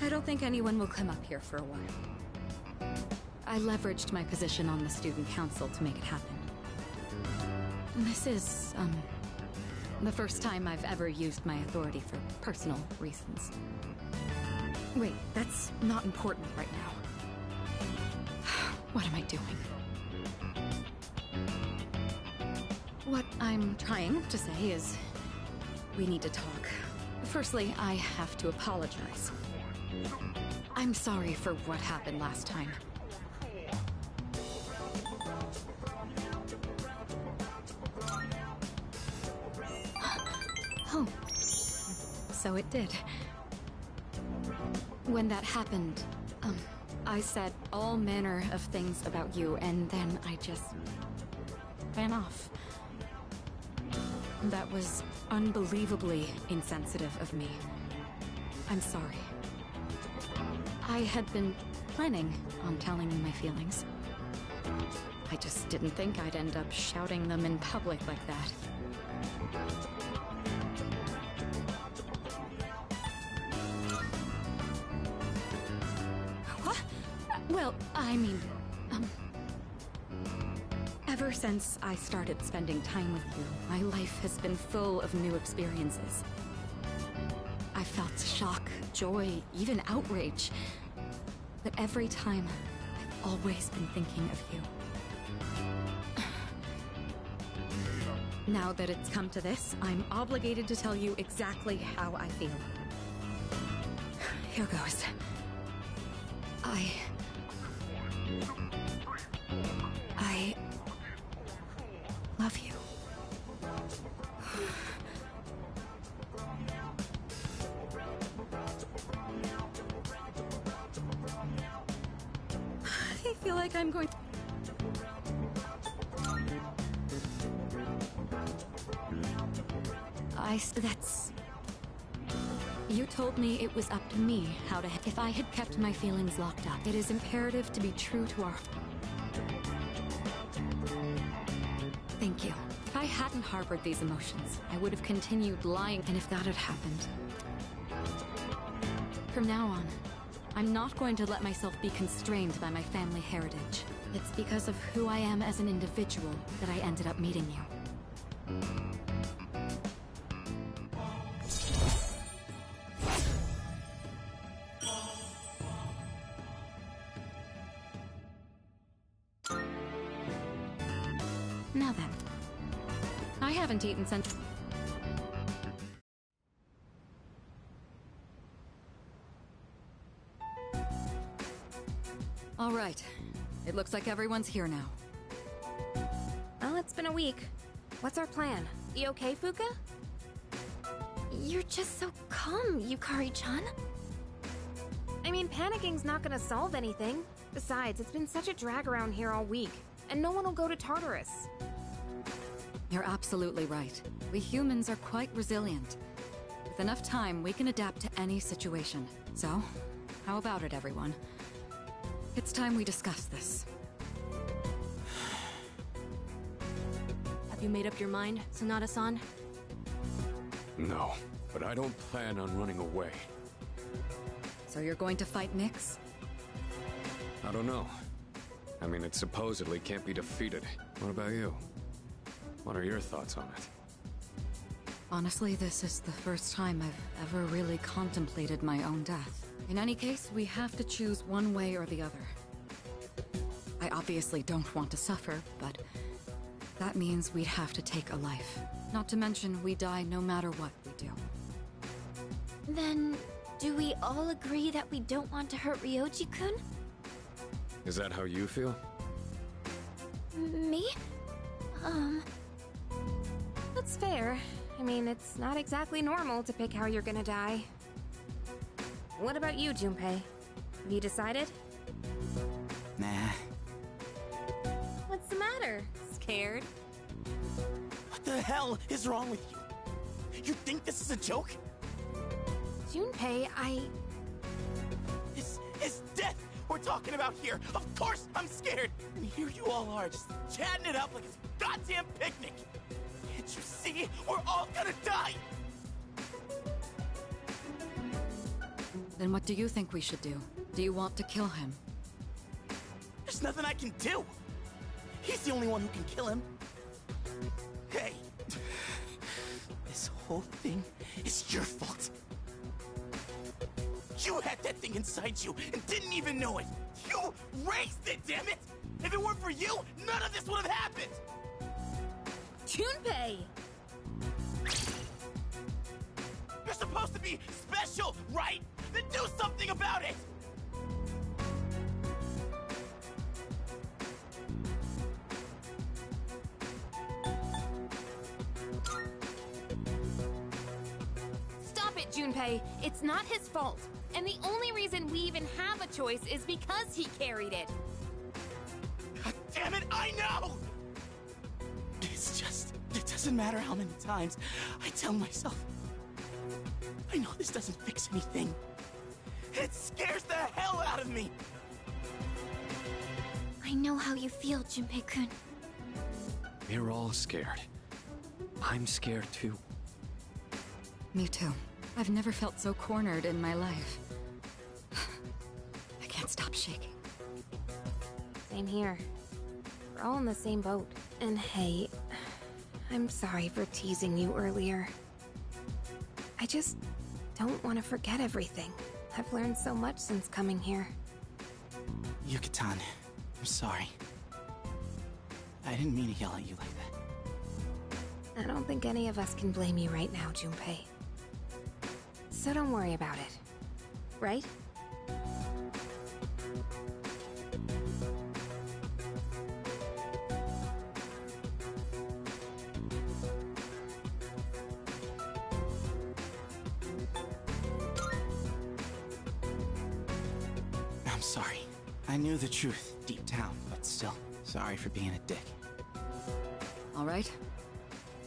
I don't think anyone will come up here for a while. I leveraged my position on the student council to make it happen. This is, the first time I've ever used my authority for personal reasons. Wait, that's not important right now. What am I doing? What I'm trying to say is, we need to talk. Firstly, I have to apologize. I'm sorry for what happened last time. Oh, so it did. When that happened, I said all manner of things about you, and then I just ran off. That was unbelievably insensitive of me. I'm sorry. I had been planning on telling you my feelings. I just didn't think I'd end up shouting them in public like that. What? Well, I mean, ever since I started spending time with you, my life has been full of new experiences. I felt shock, joy, even outrage. But every time, I've always been thinking of you. Now that it's come to this, I'm obligated to tell you exactly how I feel. Here goes. I love you. I feel like I'm going... that's... You told me it was up to me how to... If I had kept my feelings locked up, it is imperative to be true to our... Thank you. If I hadn't harbored these emotions, I would have continued lying, and if that had happened... From now on, I'm not going to let myself be constrained by my family heritage. It's because of who I am as an individual that I ended up meeting you. Now then, I haven't eaten since... All right. It looks like everyone's here now. Well, it's been a week. What's our plan? You okay, Fuka? You're just so calm, Yukari-chan. I mean, panicking's not gonna solve anything. Besides, it's been such a drag around here all week, and no one will go to Tartarus. You're absolutely right. We humans are quite resilient. With enough time, we can adapt to any situation. So, how about it, everyone? It's time we discuss this. Have you made up your mind, Sanada-san? No, but I don't plan on running away. So you're going to fight Nyx? I don't know. I mean, it supposedly can't be defeated. What about you? What are your thoughts on it? Honestly, this is the first time I've ever really contemplated my own death. In any case, we have to choose one way or the other. I obviously don't want to suffer, but that means we'd have to take a life. Not to mention, we die no matter what we do. Then, do we all agree that we don't want to hurt Ryoji-kun? Is that how you feel? Me? That's fair. I mean, it's not exactly normal to pick how you're gonna die. What about you, Junpei? Have you decided? Nah. What's the matter? Scared? What the hell is wrong with you? You think this is a joke? Junpei, This is death we're talking about here. Of course I'm scared. And here you all are, just chatting it up like it's a goddamn picnic. Can't you see? We're all gonna die. Then what do you think we should do? Do you want to kill him? There's nothing I can do. He's the only one who can kill him. Hey, this whole thing is your fault. You had that thing inside you and didn't even know it. You raised it, damn it! If it weren't for you, none of this would have happened. Junpei! You're supposed to be special, right? Then do something about it! Stop it, Junpei! It's not his fault. And the only reason we even have a choice is because he carried it. God damn it, I know! It's just, it doesn't matter how many times I tell myself. I know this doesn't fix anything. It scares the hell out of me! I know how you feel, Junpei-kun. We're all scared. I'm scared too. Me too. I've never felt so cornered in my life. I can't stop shaking. Same here. We're all in the same boat. And hey, I'm sorry for teasing you earlier. I just don't want to forget everything. I've learned so much since coming here. Yuka-tan, I'm sorry. I didn't mean to yell at you like that. I don't think any of us can blame you right now, Junpei. So don't worry about it. Right? I'm sorry. I knew the truth deep down, but still, sorry for being a dick. All right.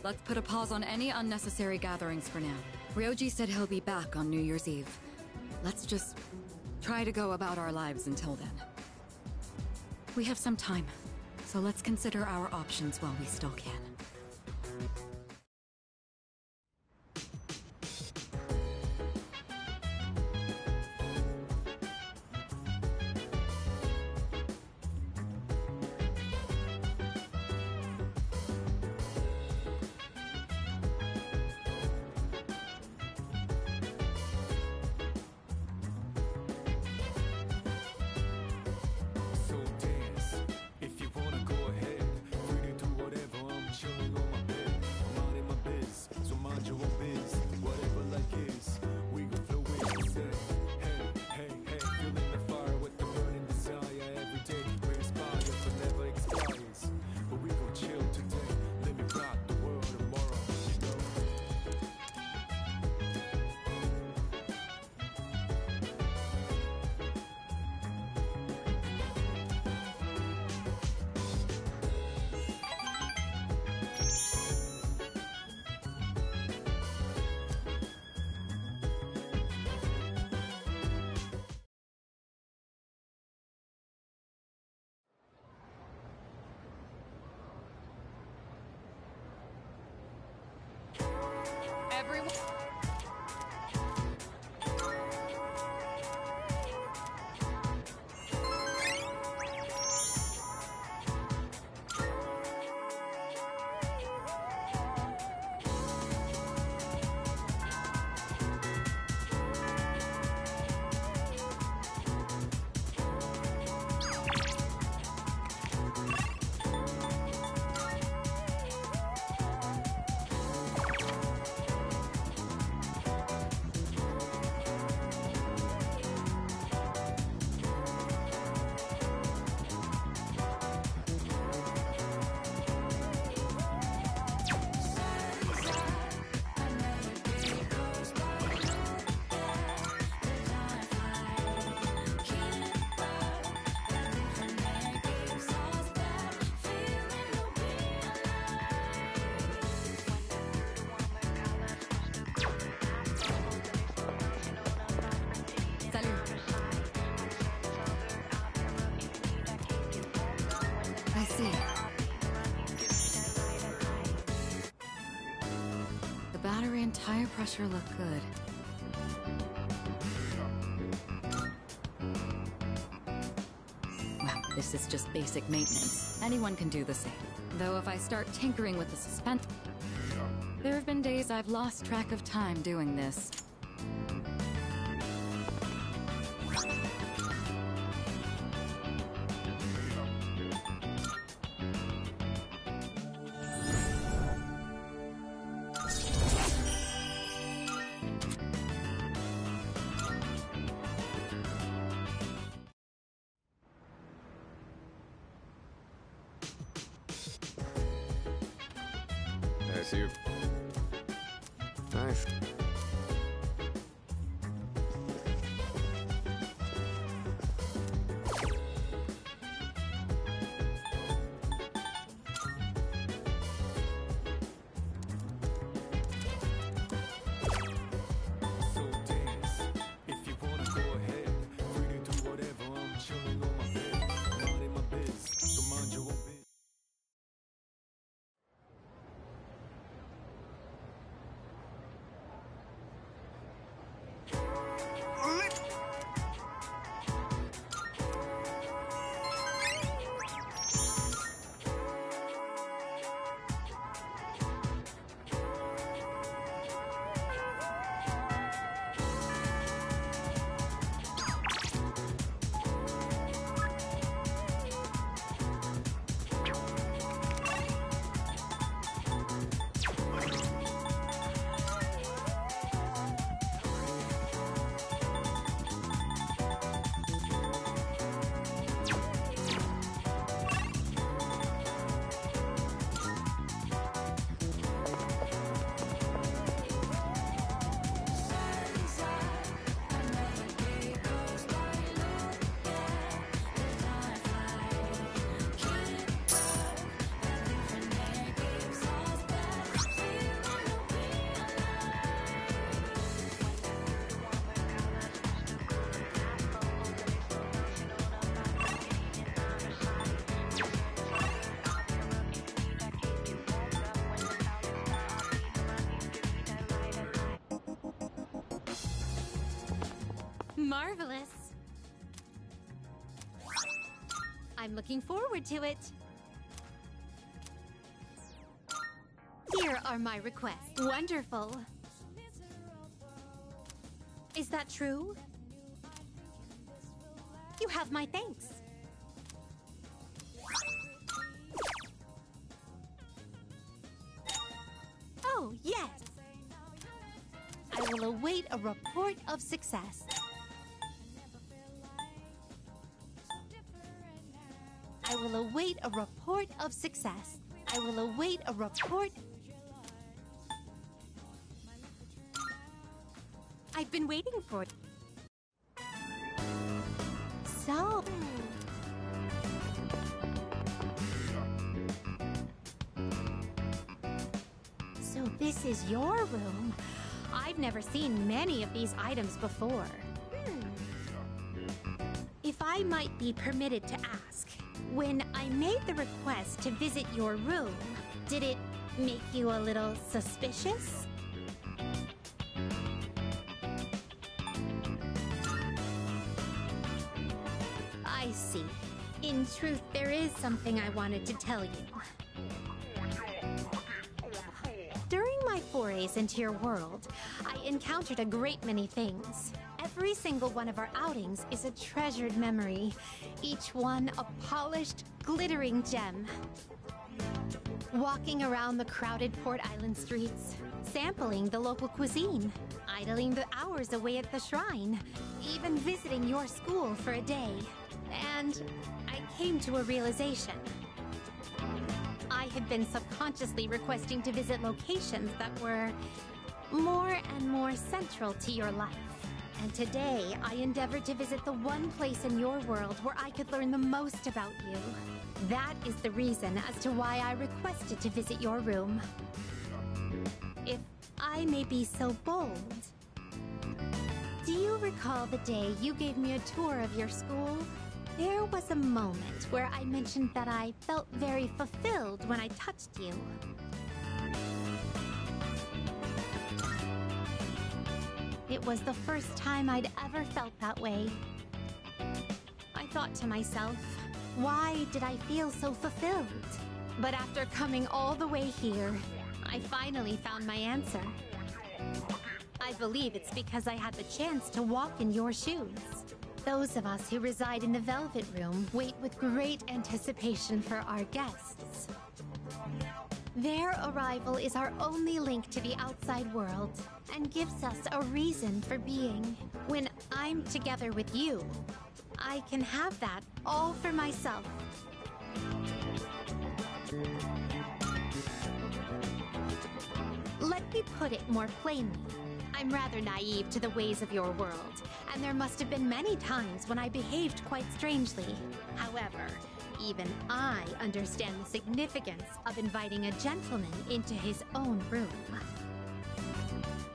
Let's put a pause on any unnecessary gatherings for now. Ryoji said he'll be back on New Year's Eve. Let's just try to go about our lives until then. We have some time, so let's consider our options while we still can. So dance, if you wanna go ahead. Free to do whatever, I'm chilling on my bed. I'm out in my biz, so mind your own biz. Whatever life is, we gon' flow with it. Say, hey, hey, hey, feeling the fire with the burning desire. Every day we inspire, so never expires. But we gon' chill today, let me rock the world tomorrow, you know. Everyone... and tire pressure look good. Well, this is just basic maintenance. Anyone can do the same. Though if I start tinkering with the suspense... There have been days I've lost track of time doing this. As you... Nice. So dance. If you wanna go ahead, free to do whatever. I'm chilling on my bed, minding my biz. So mind your own biz. Marvelous. I'm looking forward to it. Here are my requests. Wonderful. Is that true? You have my thanks. Oh, yes. I will await a report of success. I will await a report of success. I will await a report. I've been waiting for it. So... So this is your room. I've never seen many of these items before. If I might be permitted to ask, when I made the request to visit your room, did it make you a little suspicious? I see. In truth, there is something I wanted to tell you. During my forays into your world, I encountered a great many things. Every single one of our outings is a treasured memory, each one a polished, glittering gem. Walking around the crowded Port Island streets, sampling the local cuisine, idling the hours away at the shrine, even visiting your school for a day. And I came to a realization. I had been subconsciously requesting to visit locations that were more and more central to your life. And today, I endeavored to visit the one place in your world where I could learn the most about you. That is the reason as to why I requested to visit your room. If I may be so bold, do you recall the day you gave me a tour of your school? There was a moment where I mentioned that I felt very fulfilled when I touched you. It was the first time I'd ever felt that way. I thought to myself, why did I feel so fulfilled? But after coming all the way here, I finally found my answer. I believe it's because I had the chance to walk in your shoes. Those of us who reside in the Velvet Room wait with great anticipation for our guests. Their arrival is our only link to the outside world and gives us a reason for being. When I'm together with you, I can have that all for myself. Let me put it more plainly. I'm rather naive to the ways of your world, and there must have been many times when I behaved quite strangely. However, even I understand the significance of inviting a gentleman into his own room.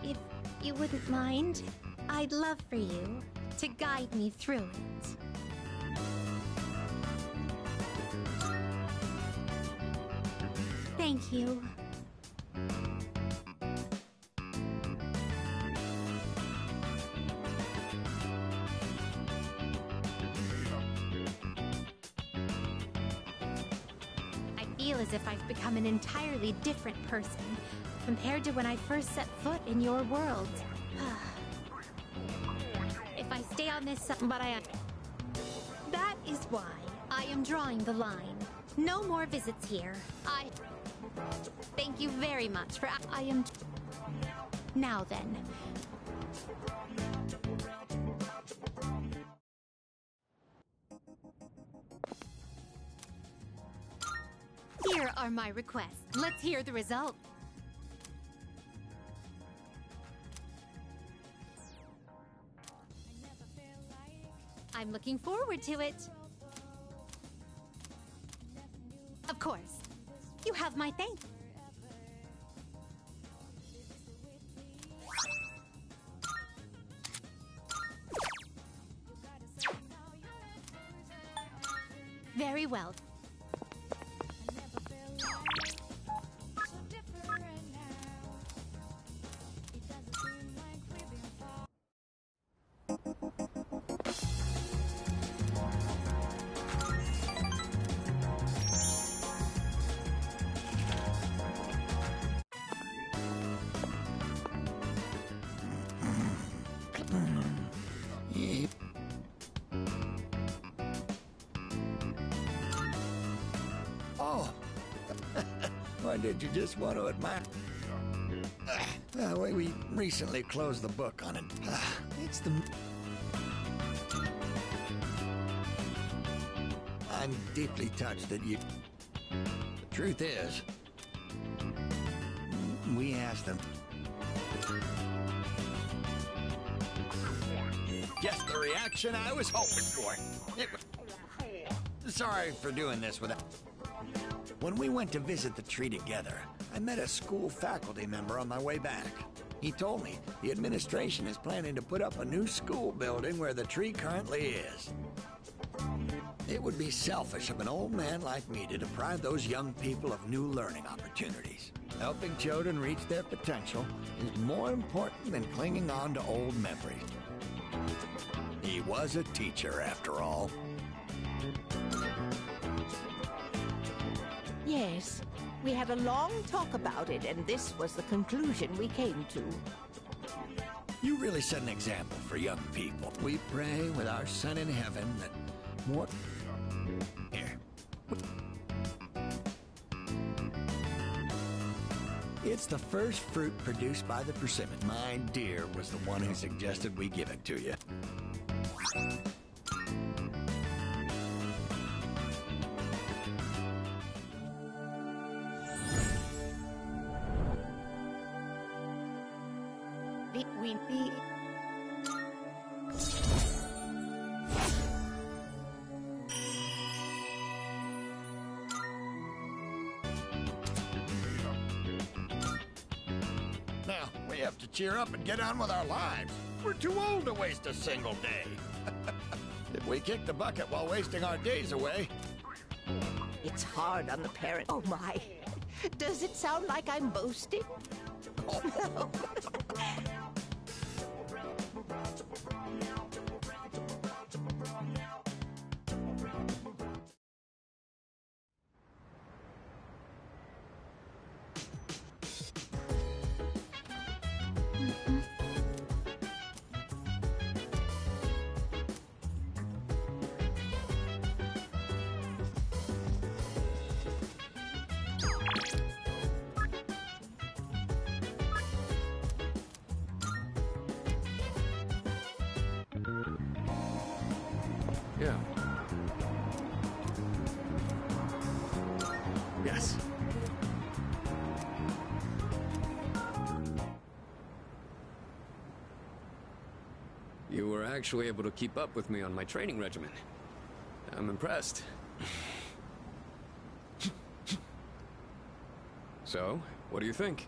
If you wouldn't mind, I'd love for you to guide me through it. Thank you. I feel as if I've become an entirely different person compared to when I first set foot in your world. If I stay on this, but that is why I am drawing the line. No more visits here. Thank you very much for I am... Now then. Here are my requests. Let's hear the result. I'm looking forward to it. Of course. You have my thanks. Very well. Or did you just want to admire? We recently closed the book on it. It's the... I'm deeply touched that you... The truth is, we asked them. Just the reaction I was hoping for. Sorry for doing this without... When we went to visit the tree together, I met a school faculty member on my way back. He told me the administration is planning to put up a new school building where the tree currently is. It would be selfish of an old man like me to deprive those young people of new learning opportunities. Helping children reach their potential is more important than clinging on to old memories. He was a teacher, after all. Yes, we had a long talk about it, and this was the conclusion we came to. You really set an example for young people. We pray with our Son in heaven that more... Here. It's the first fruit produced by the persimmon. My dear was the one who suggested we give it to you. Now, we have to cheer up and get on with our lives. We're too old to waste a single day. If we kick the bucket while wasting our days away... It's hard on the parent. Oh, my. Does it sound like I'm boasting? Yeah. Yes. You were actually able to keep up with me on my training regimen. I'm impressed. So, what do you think?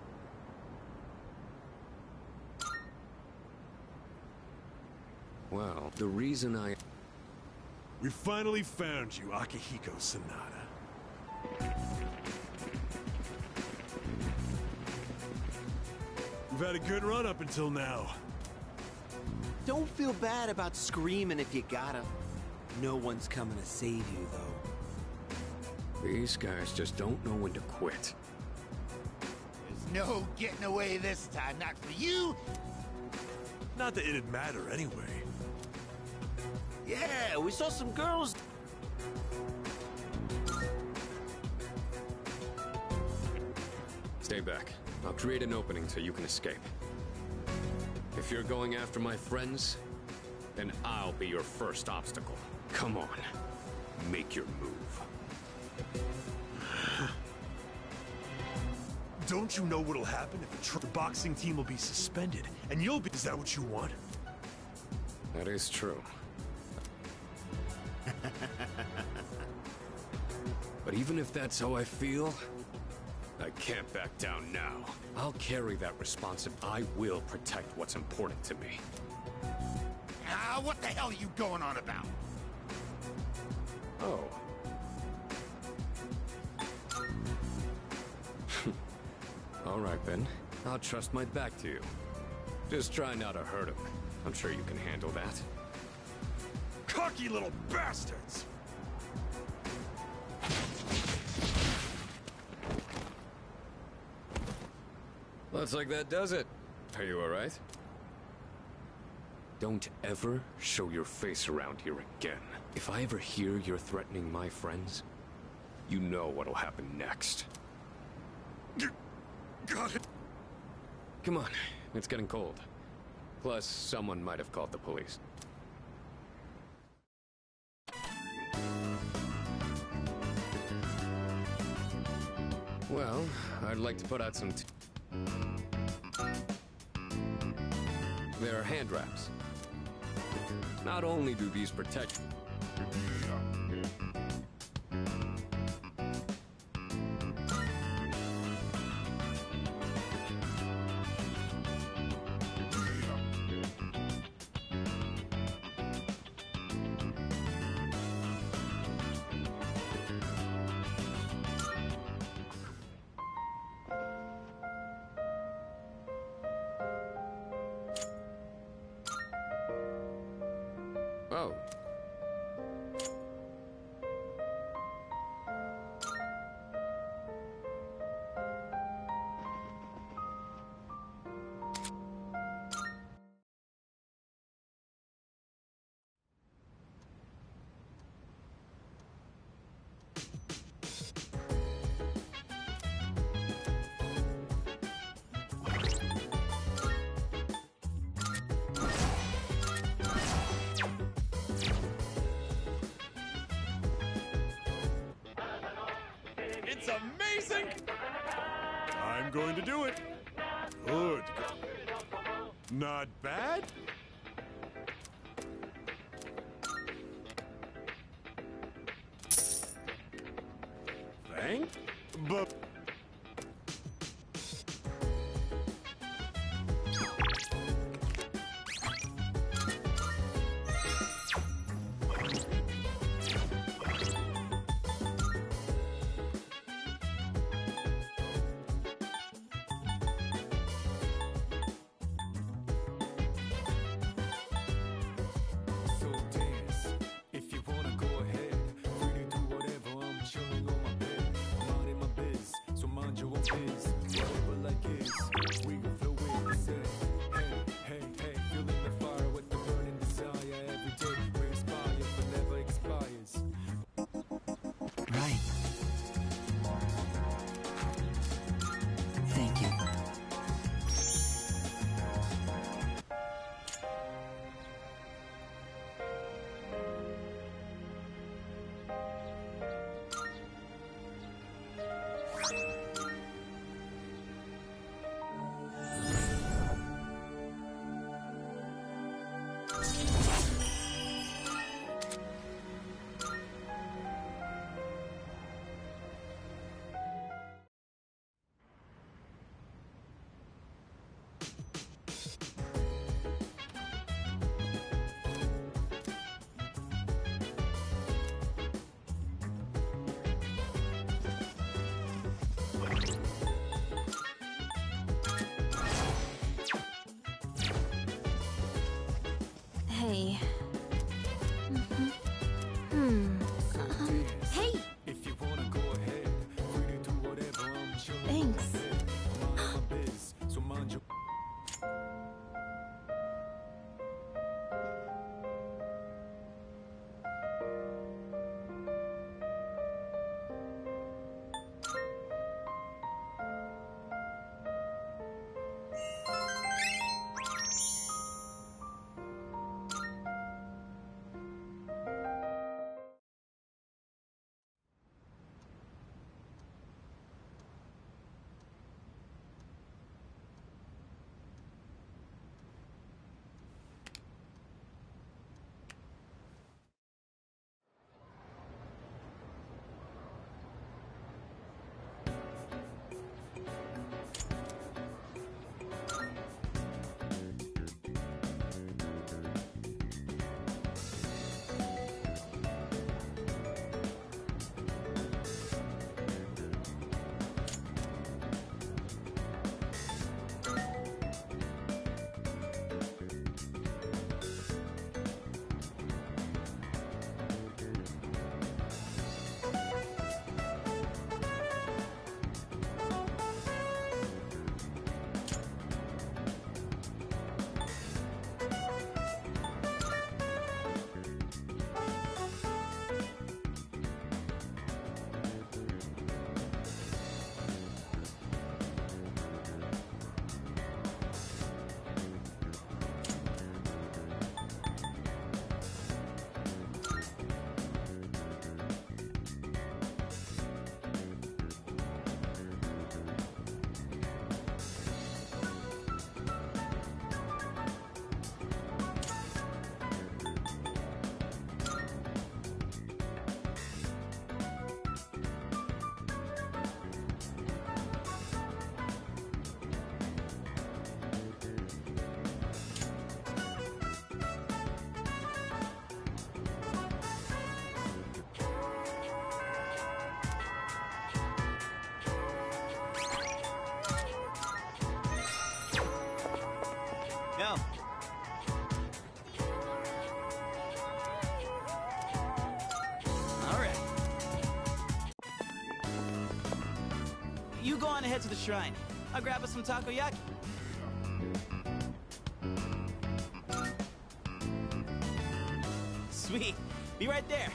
Well, the reason We finally found you, Akihiko Sanada. We've had a good run up until now. Don't feel bad about screaming if you gotta. No one's coming to save you, though. These guys just don't know when to quit. There's no getting away this time, not for you. Not that it'd matter anyway. Yeah, we saw some girls. Stay back. I'll create an opening so you can escape. If you're going after my friends, then I'll be your first obstacle. Come on, make your move. Don't you know what'll happen if the boxing team will be suspended, and you'll be— Is that what you want? That is true. But even if that's how I feel, I can't back down now. I'll carry that responsibility. I will protect what's important to me. What the hell are you going on about? Oh. All right, then. I'll trust my back to you. Just try not to hurt him. I'm sure you can handle that. Cocky little bastards! Looks like that does it. Are you all right? Don't ever show your face around here again. If I ever hear you're threatening my friends, you know what'll happen next. Got it. Come on, it's getting cold. Plus, someone might have called the police. Well, I'd like to put out some... They're hand wraps. Not only do these protect... Oh. It's amazing! I'm going to do it. Good. Not bad? Thank? But... So dance, if you wanna go ahead. Free to do whatever, I'm chilling on my bed. Minding my biz, Hey. Hey! If you wanna go ahead, free to do whatever, I'm chilling. Thanks. My biz, so mind your. Yo. All right. You go on ahead to the shrine. I'll grab us some takoyaki. Sweet. Be right there.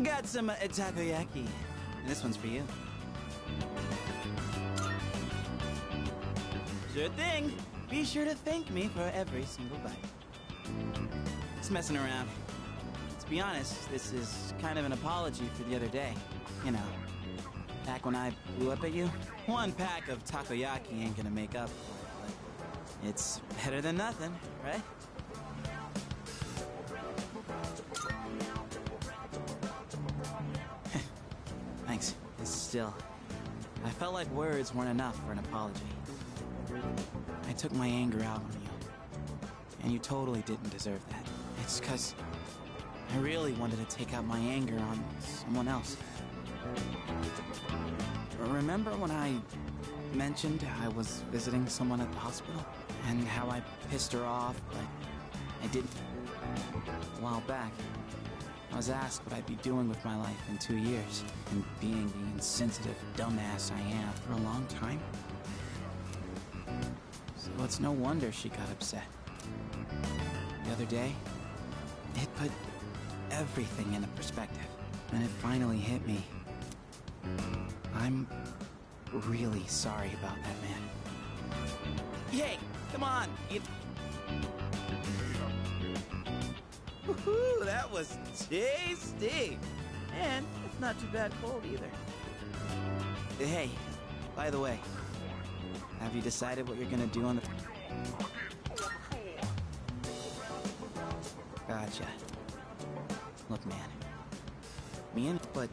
Got some takoyaki. And this one's for you. Sure thing. Be sure to thank me for every single bite. Just messing around. To be honest, this is kind of an apology for the other day. You know, back when I blew up at you. One pack of takoyaki ain't gonna make up for it, but it's better than nothing, right? Thanks. Still, I felt like words weren't enough for an apology. I took my anger out on you, and you totally didn't deserve that. It's 'cause I really wanted to take out my anger on someone else. Remember when I mentioned I was visiting someone at the hospital? And how I pissed her off, but I didn't? A while back, I was asked what I'd be doing with my life in 2 years, and being the insensitive dumbass I am for a long time. So it's no wonder she got upset. The other day, it put everything into perspective, and it finally hit me. I'm really sorry about that, man. Hey, come on! Woohoo, that was tasty! And it's not too bad cold either. Hey, by the way, Have you decided what you're gonna do on the... Gotcha. Look, man. But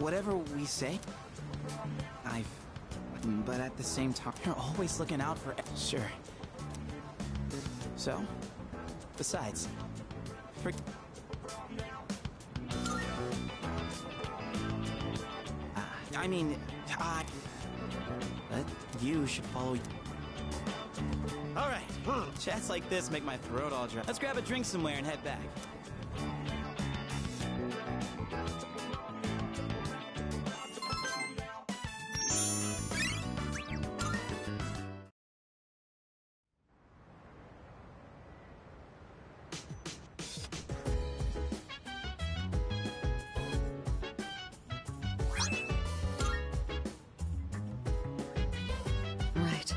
whatever we say, but at the same time, you're always looking out for... Sure. So, besides, but you should follow... Alright, chats like this make my throat all dry. Let's grab a drink somewhere and head back. Right.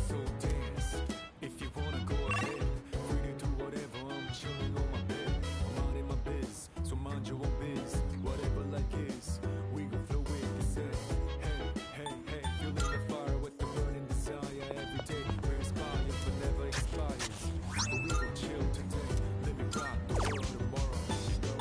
So dance, if you wanna go ahead. Free to do whatever, I'm chilling on my bed. I'm out in my biz, so mind your own biz. Whatever like is, we gon' flow with this head. Hey, hey, hey, feeling the fire with the burning desire every day. We're inspired but never expires. But we gon' chill today, let me rock the world tomorrow, you know.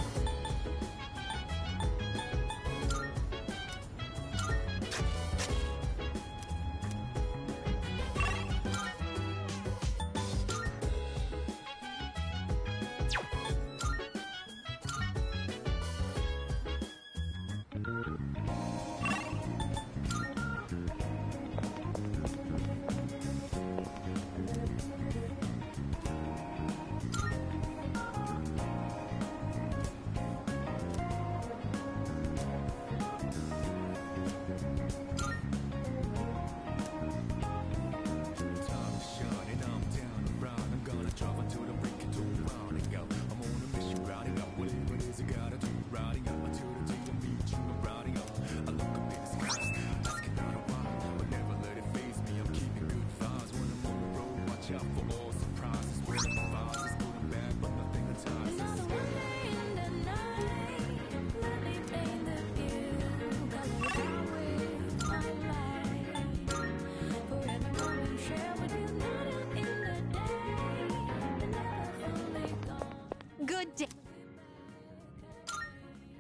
Good day.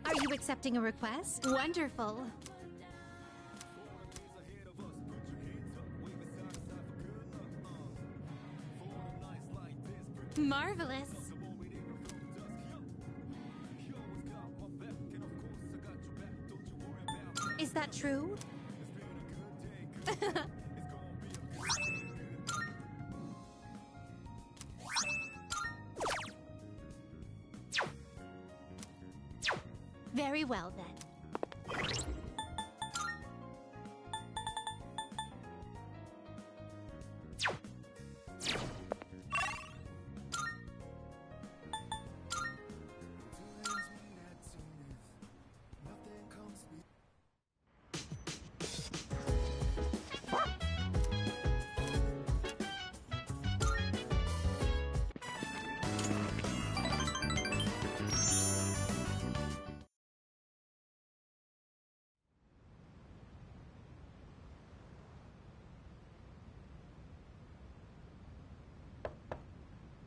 Are you accepting a request? Wonderful. Marvelous. Is that true? Very well, then.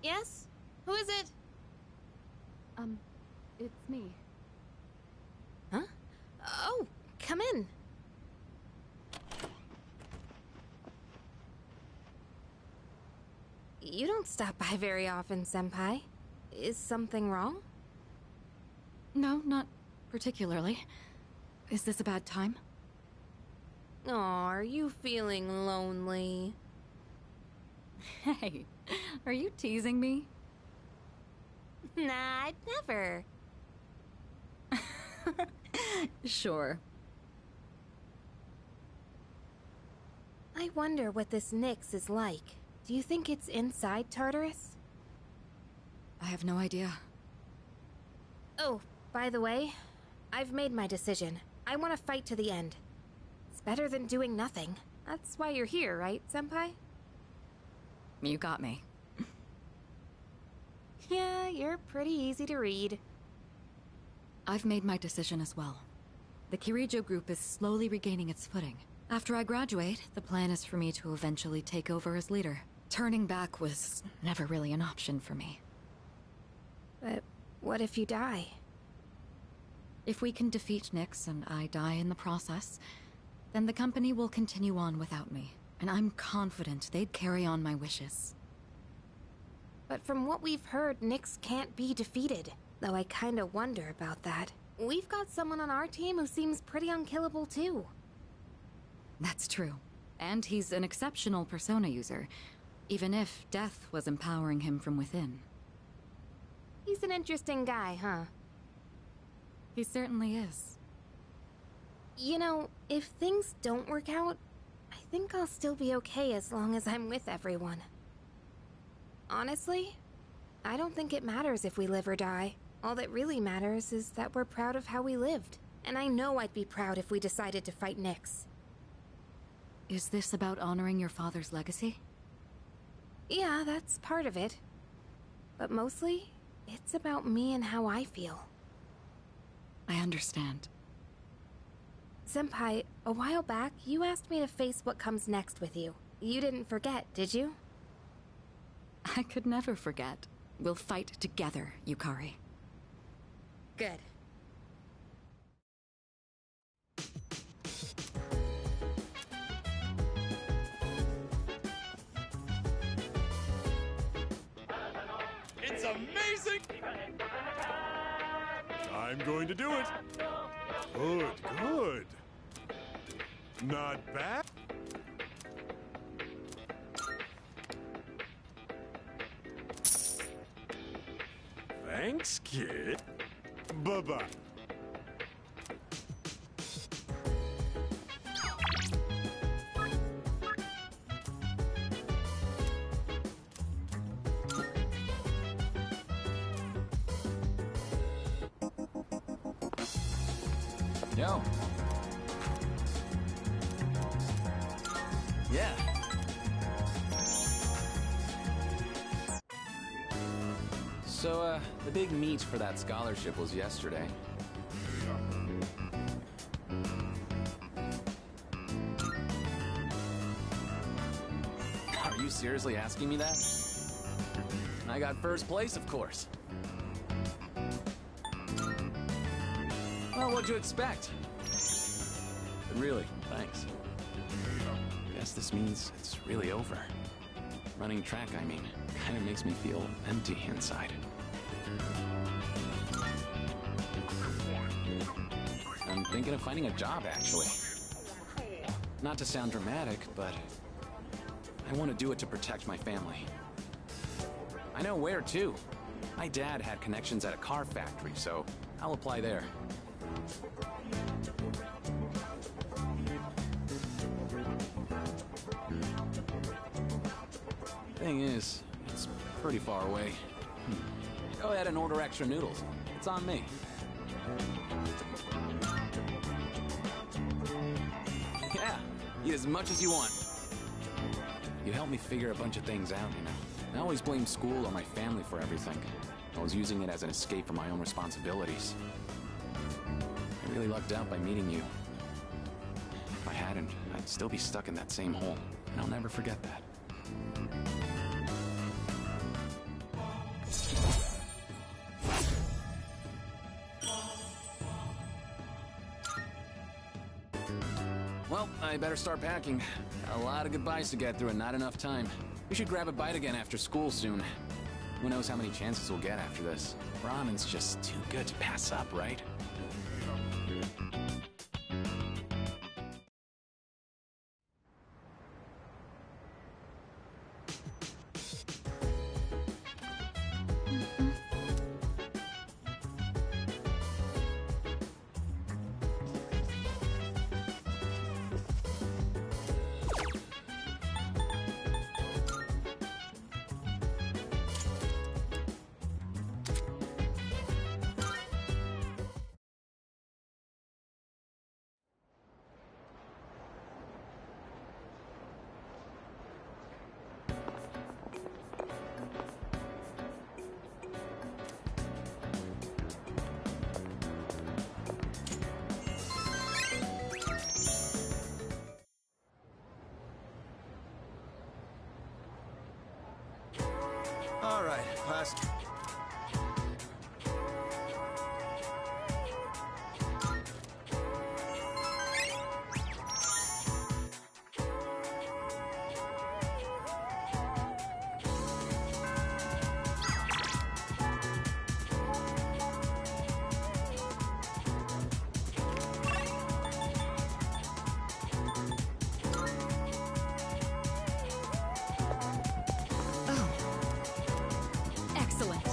Yes? Who is it? It's me. Huh? Oh, come in. You don't stop by very often, Senpai. Is something wrong? No, not particularly. Is this a bad time? Aw, are you feeling lonely? Hey, are you teasing me? Nah, I'd never. Sure. I wonder what this Nyx is like. Do you think it's inside Tartarus? I have no idea. Oh, by the way, I've made my decision. I want to fight to the end. It's better than doing nothing. That's why you're here, right, Senpai? You got me. Yeah, you're pretty easy to read. I've made my decision as well. The Kirijo group is slowly regaining its footing. After I graduate, the plan is for me to eventually take over as leader. Turning back was never really an option for me. But what if you die? If we can defeat Nyx and I die in the process, then the company will continue on without me. And I'm confident they'd carry on my wishes. But from what we've heard, Nyx can't be defeated. Though I kinda wonder about that. We've got someone on our team who seems pretty unkillable too. That's true. And he's an exceptional persona user, even if death was empowering him from within. He's an interesting guy, huh? He certainly is. You know, if things don't work out, I think I'll still be okay as long as I'm with everyone. Honestly, I don't think it matters if we live or die. All that really matters is that we're proud of how we lived. And I know I'd be proud if we decided to fight Nyx. Is this about honoring your father's legacy? Yeah, that's part of it. But mostly, it's about me and how I feel. I understand. Senpai, a while back, you asked me to face what comes next with you. You didn't forget, did you? I could never forget. We'll fight together, Yukari. Good. It's amazing! I'm going to do it. Good, good. Not bad. Thanks, kid. Bye-bye. Yo. Yeah. So, the big meet for that scholarship was yesterday. Are you seriously asking me that? I got first place, of course. Well, what'd you expect? But really, thanks. Guess this means it's really over. Running track, I mean, kind of makes me feel empty inside. I'm thinking of finding a job, actually. Not to sound dramatic, but I want to do it to protect my family. I know where, too. My dad had connections at a car factory, so I'll apply there. Thing is, it's pretty far away. Go ahead and order extra noodles. It's on me. Yeah, eat as much as you want. You helped me figure a bunch of things out, you know. I always blamed school or my family for everything. I was using it as an escape from my own responsibilities. I really lucked out by meeting you. If I hadn't, I'd still be stuck in that same hole, and I'll never forget that. Well, I better start packing. Got a lot of goodbyes to get through and not enough time. We should grab a bite again after school soon. Who knows how many chances we'll get after this? Ramen's just too good to pass up, right? All right, class. Excellent.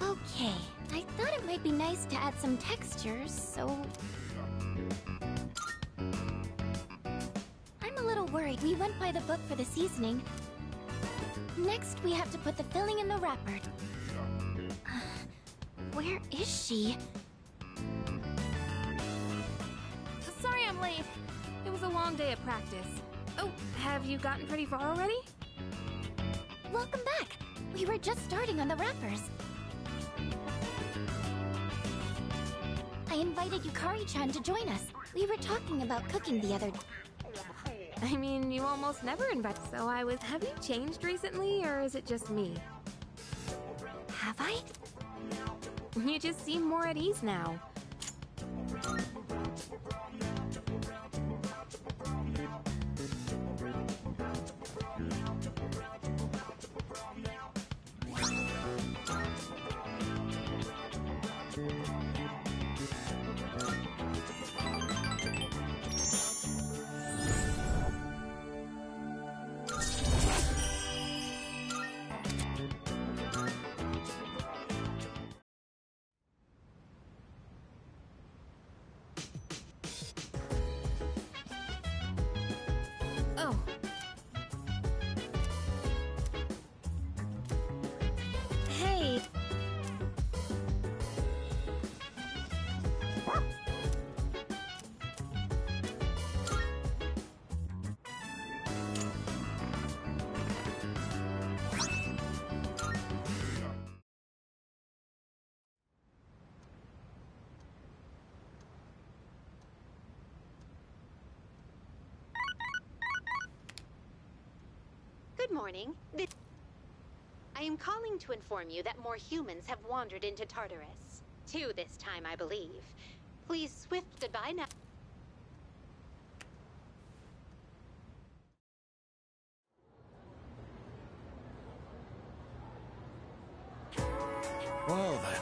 Okay, I thought it might be nice to add some textures, so... I'm a little worried. We went by the book for the seasoning. Next, we have to put the filling in the wrapper. Where is she? Sorry I'm late. It was a long day at practice. Oh, have you gotten pretty far already? Welcome back! We were just starting on the wrappers. I invited Yukari-chan to join us. We were talking about cooking the other day. I mean, you almost never invite, so I was... Have you changed recently, or is it just me? Have I? You just seem more at ease now. Oh. Hey. Good morning. I am calling to inform you that more humans have wandered into Tartarus. 2 this time, I believe. Please swift goodbye now. Well then.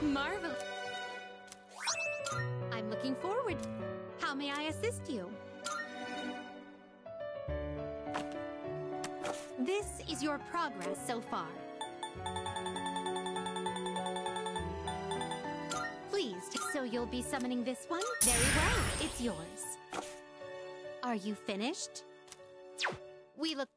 Marvelous. I'm looking forward. How may I assist you? This is your progress so far. Pleased. So you'll be summoning this one? Very well. It's yours. Are you finished? We look...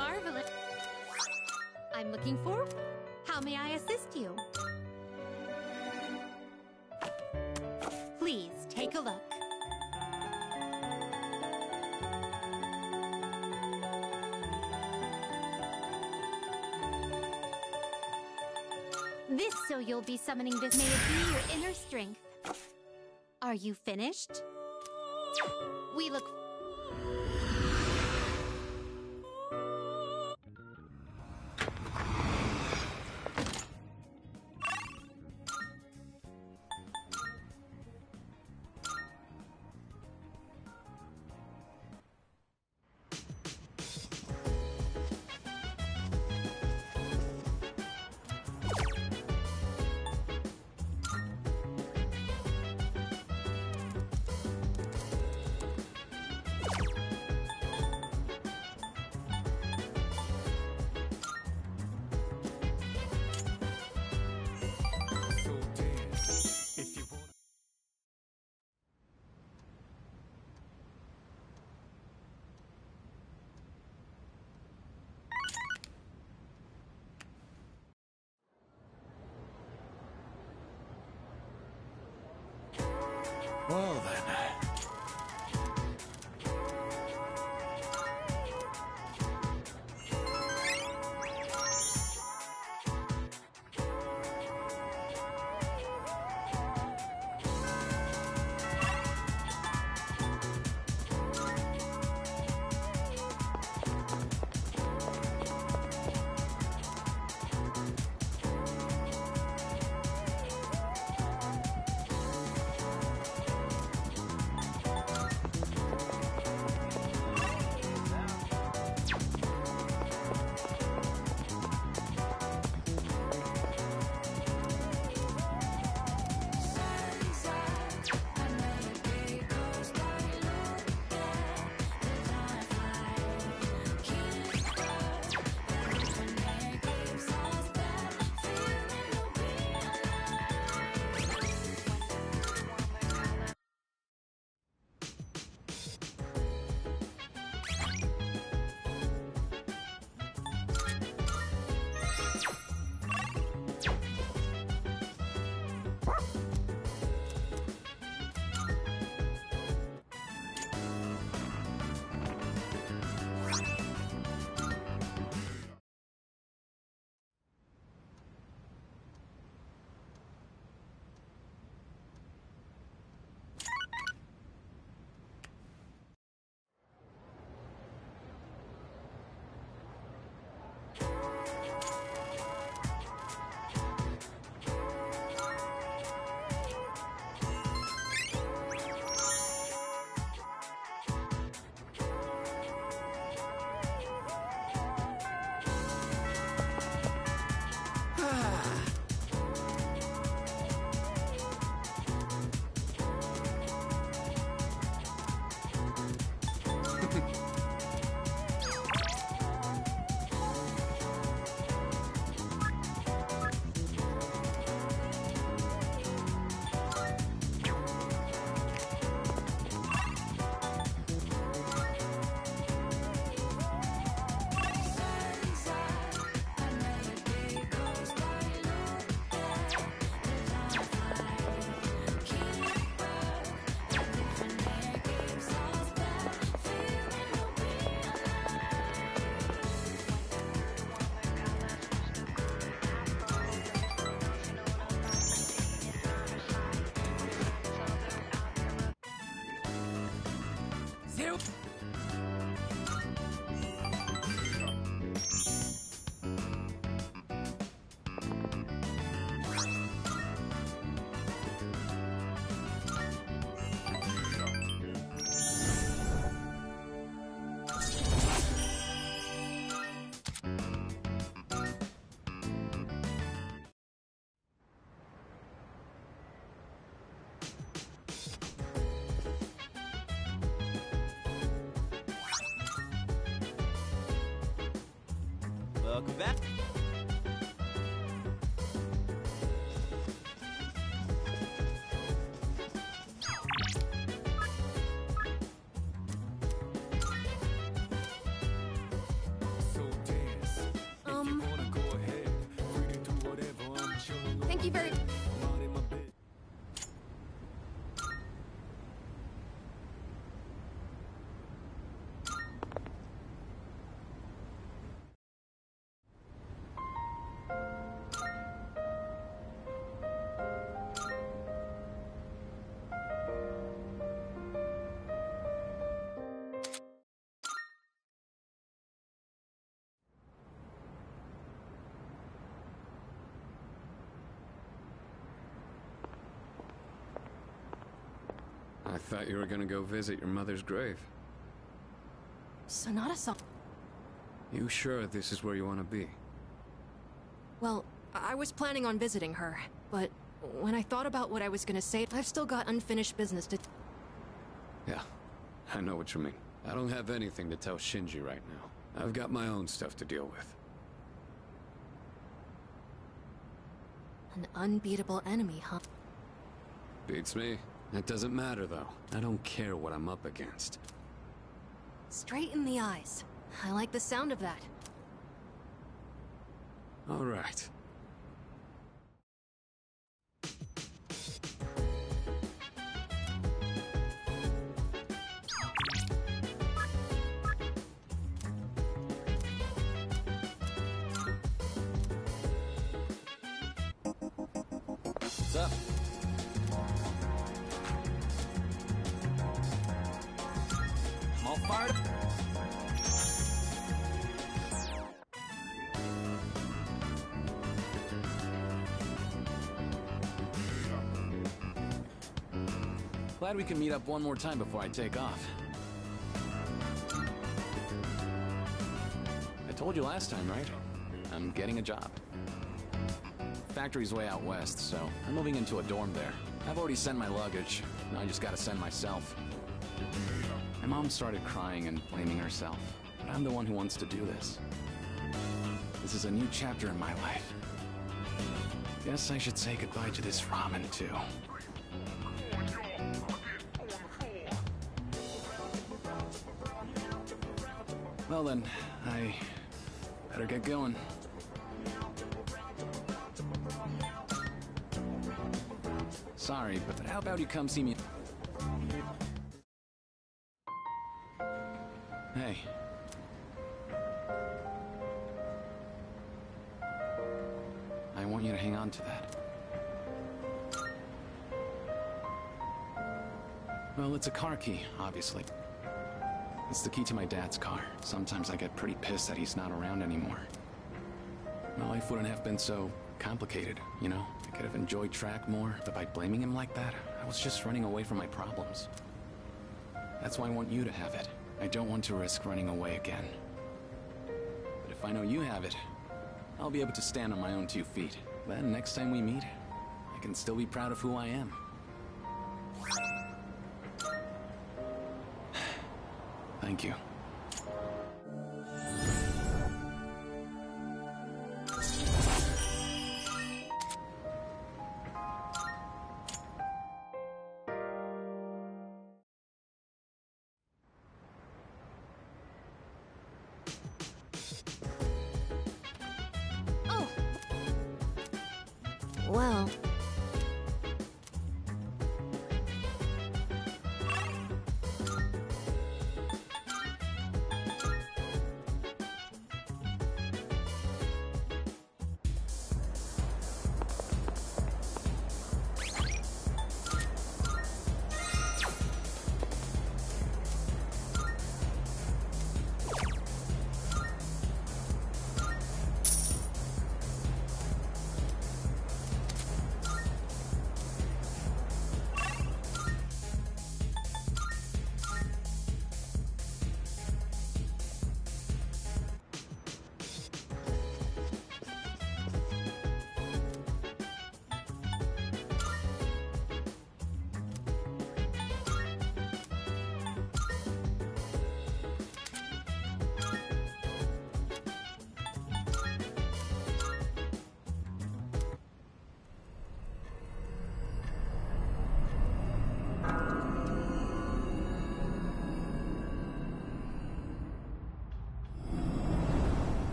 Marvelous. I'm looking forward. How may I assist you? Please take a look. This so you'll be summoning this. May it be your inner strength. Are you finished? We look... Well then. Welcome back. So Thank you very... I thought you were gonna go visit your mother's grave. Sonata-san... You sure this is where you want to be? Well, I was planning on visiting her, but when I thought about what I was gonna say, I've still got unfinished business to... Yeah, I know what you mean. I don't have anything to tell Shinji right now. I've got my own stuff to deal with. An unbeatable enemy, huh? Beats me. That doesn't matter, though. I don't care what I'm up against. Straight in the eyes. I like the sound of that. All right. What's up? I'm all fired up. Glad we can meet up one more time before I take off. I told you last time, right? I'm getting a job. Factory's way out west, so I'm moving into a dorm there. I've already sent my luggage. Now I just gotta send myself. My mom started crying and blaming herself, but I'm the one who wants to do this. This is a new chapter in my life. Guess I should say goodbye to this ramen, too. Well then, I better get going. Sorry, but how about you come see me? Hey. I want you to hang on to that. Well, it's a car key, obviously. It's the key to my dad's car. Sometimes I get pretty pissed that he's not around anymore. My life wouldn't have been so complicated, you know? I could have enjoyed track more, but by blaming him like that, I was just running away from my problems. That's why I want you to have it. I don't want to risk running away again. But if I know you have it, I'll be able to stand on my own 2 feet. Then next time we meet, I can still be proud of who I am. Thank you. Well,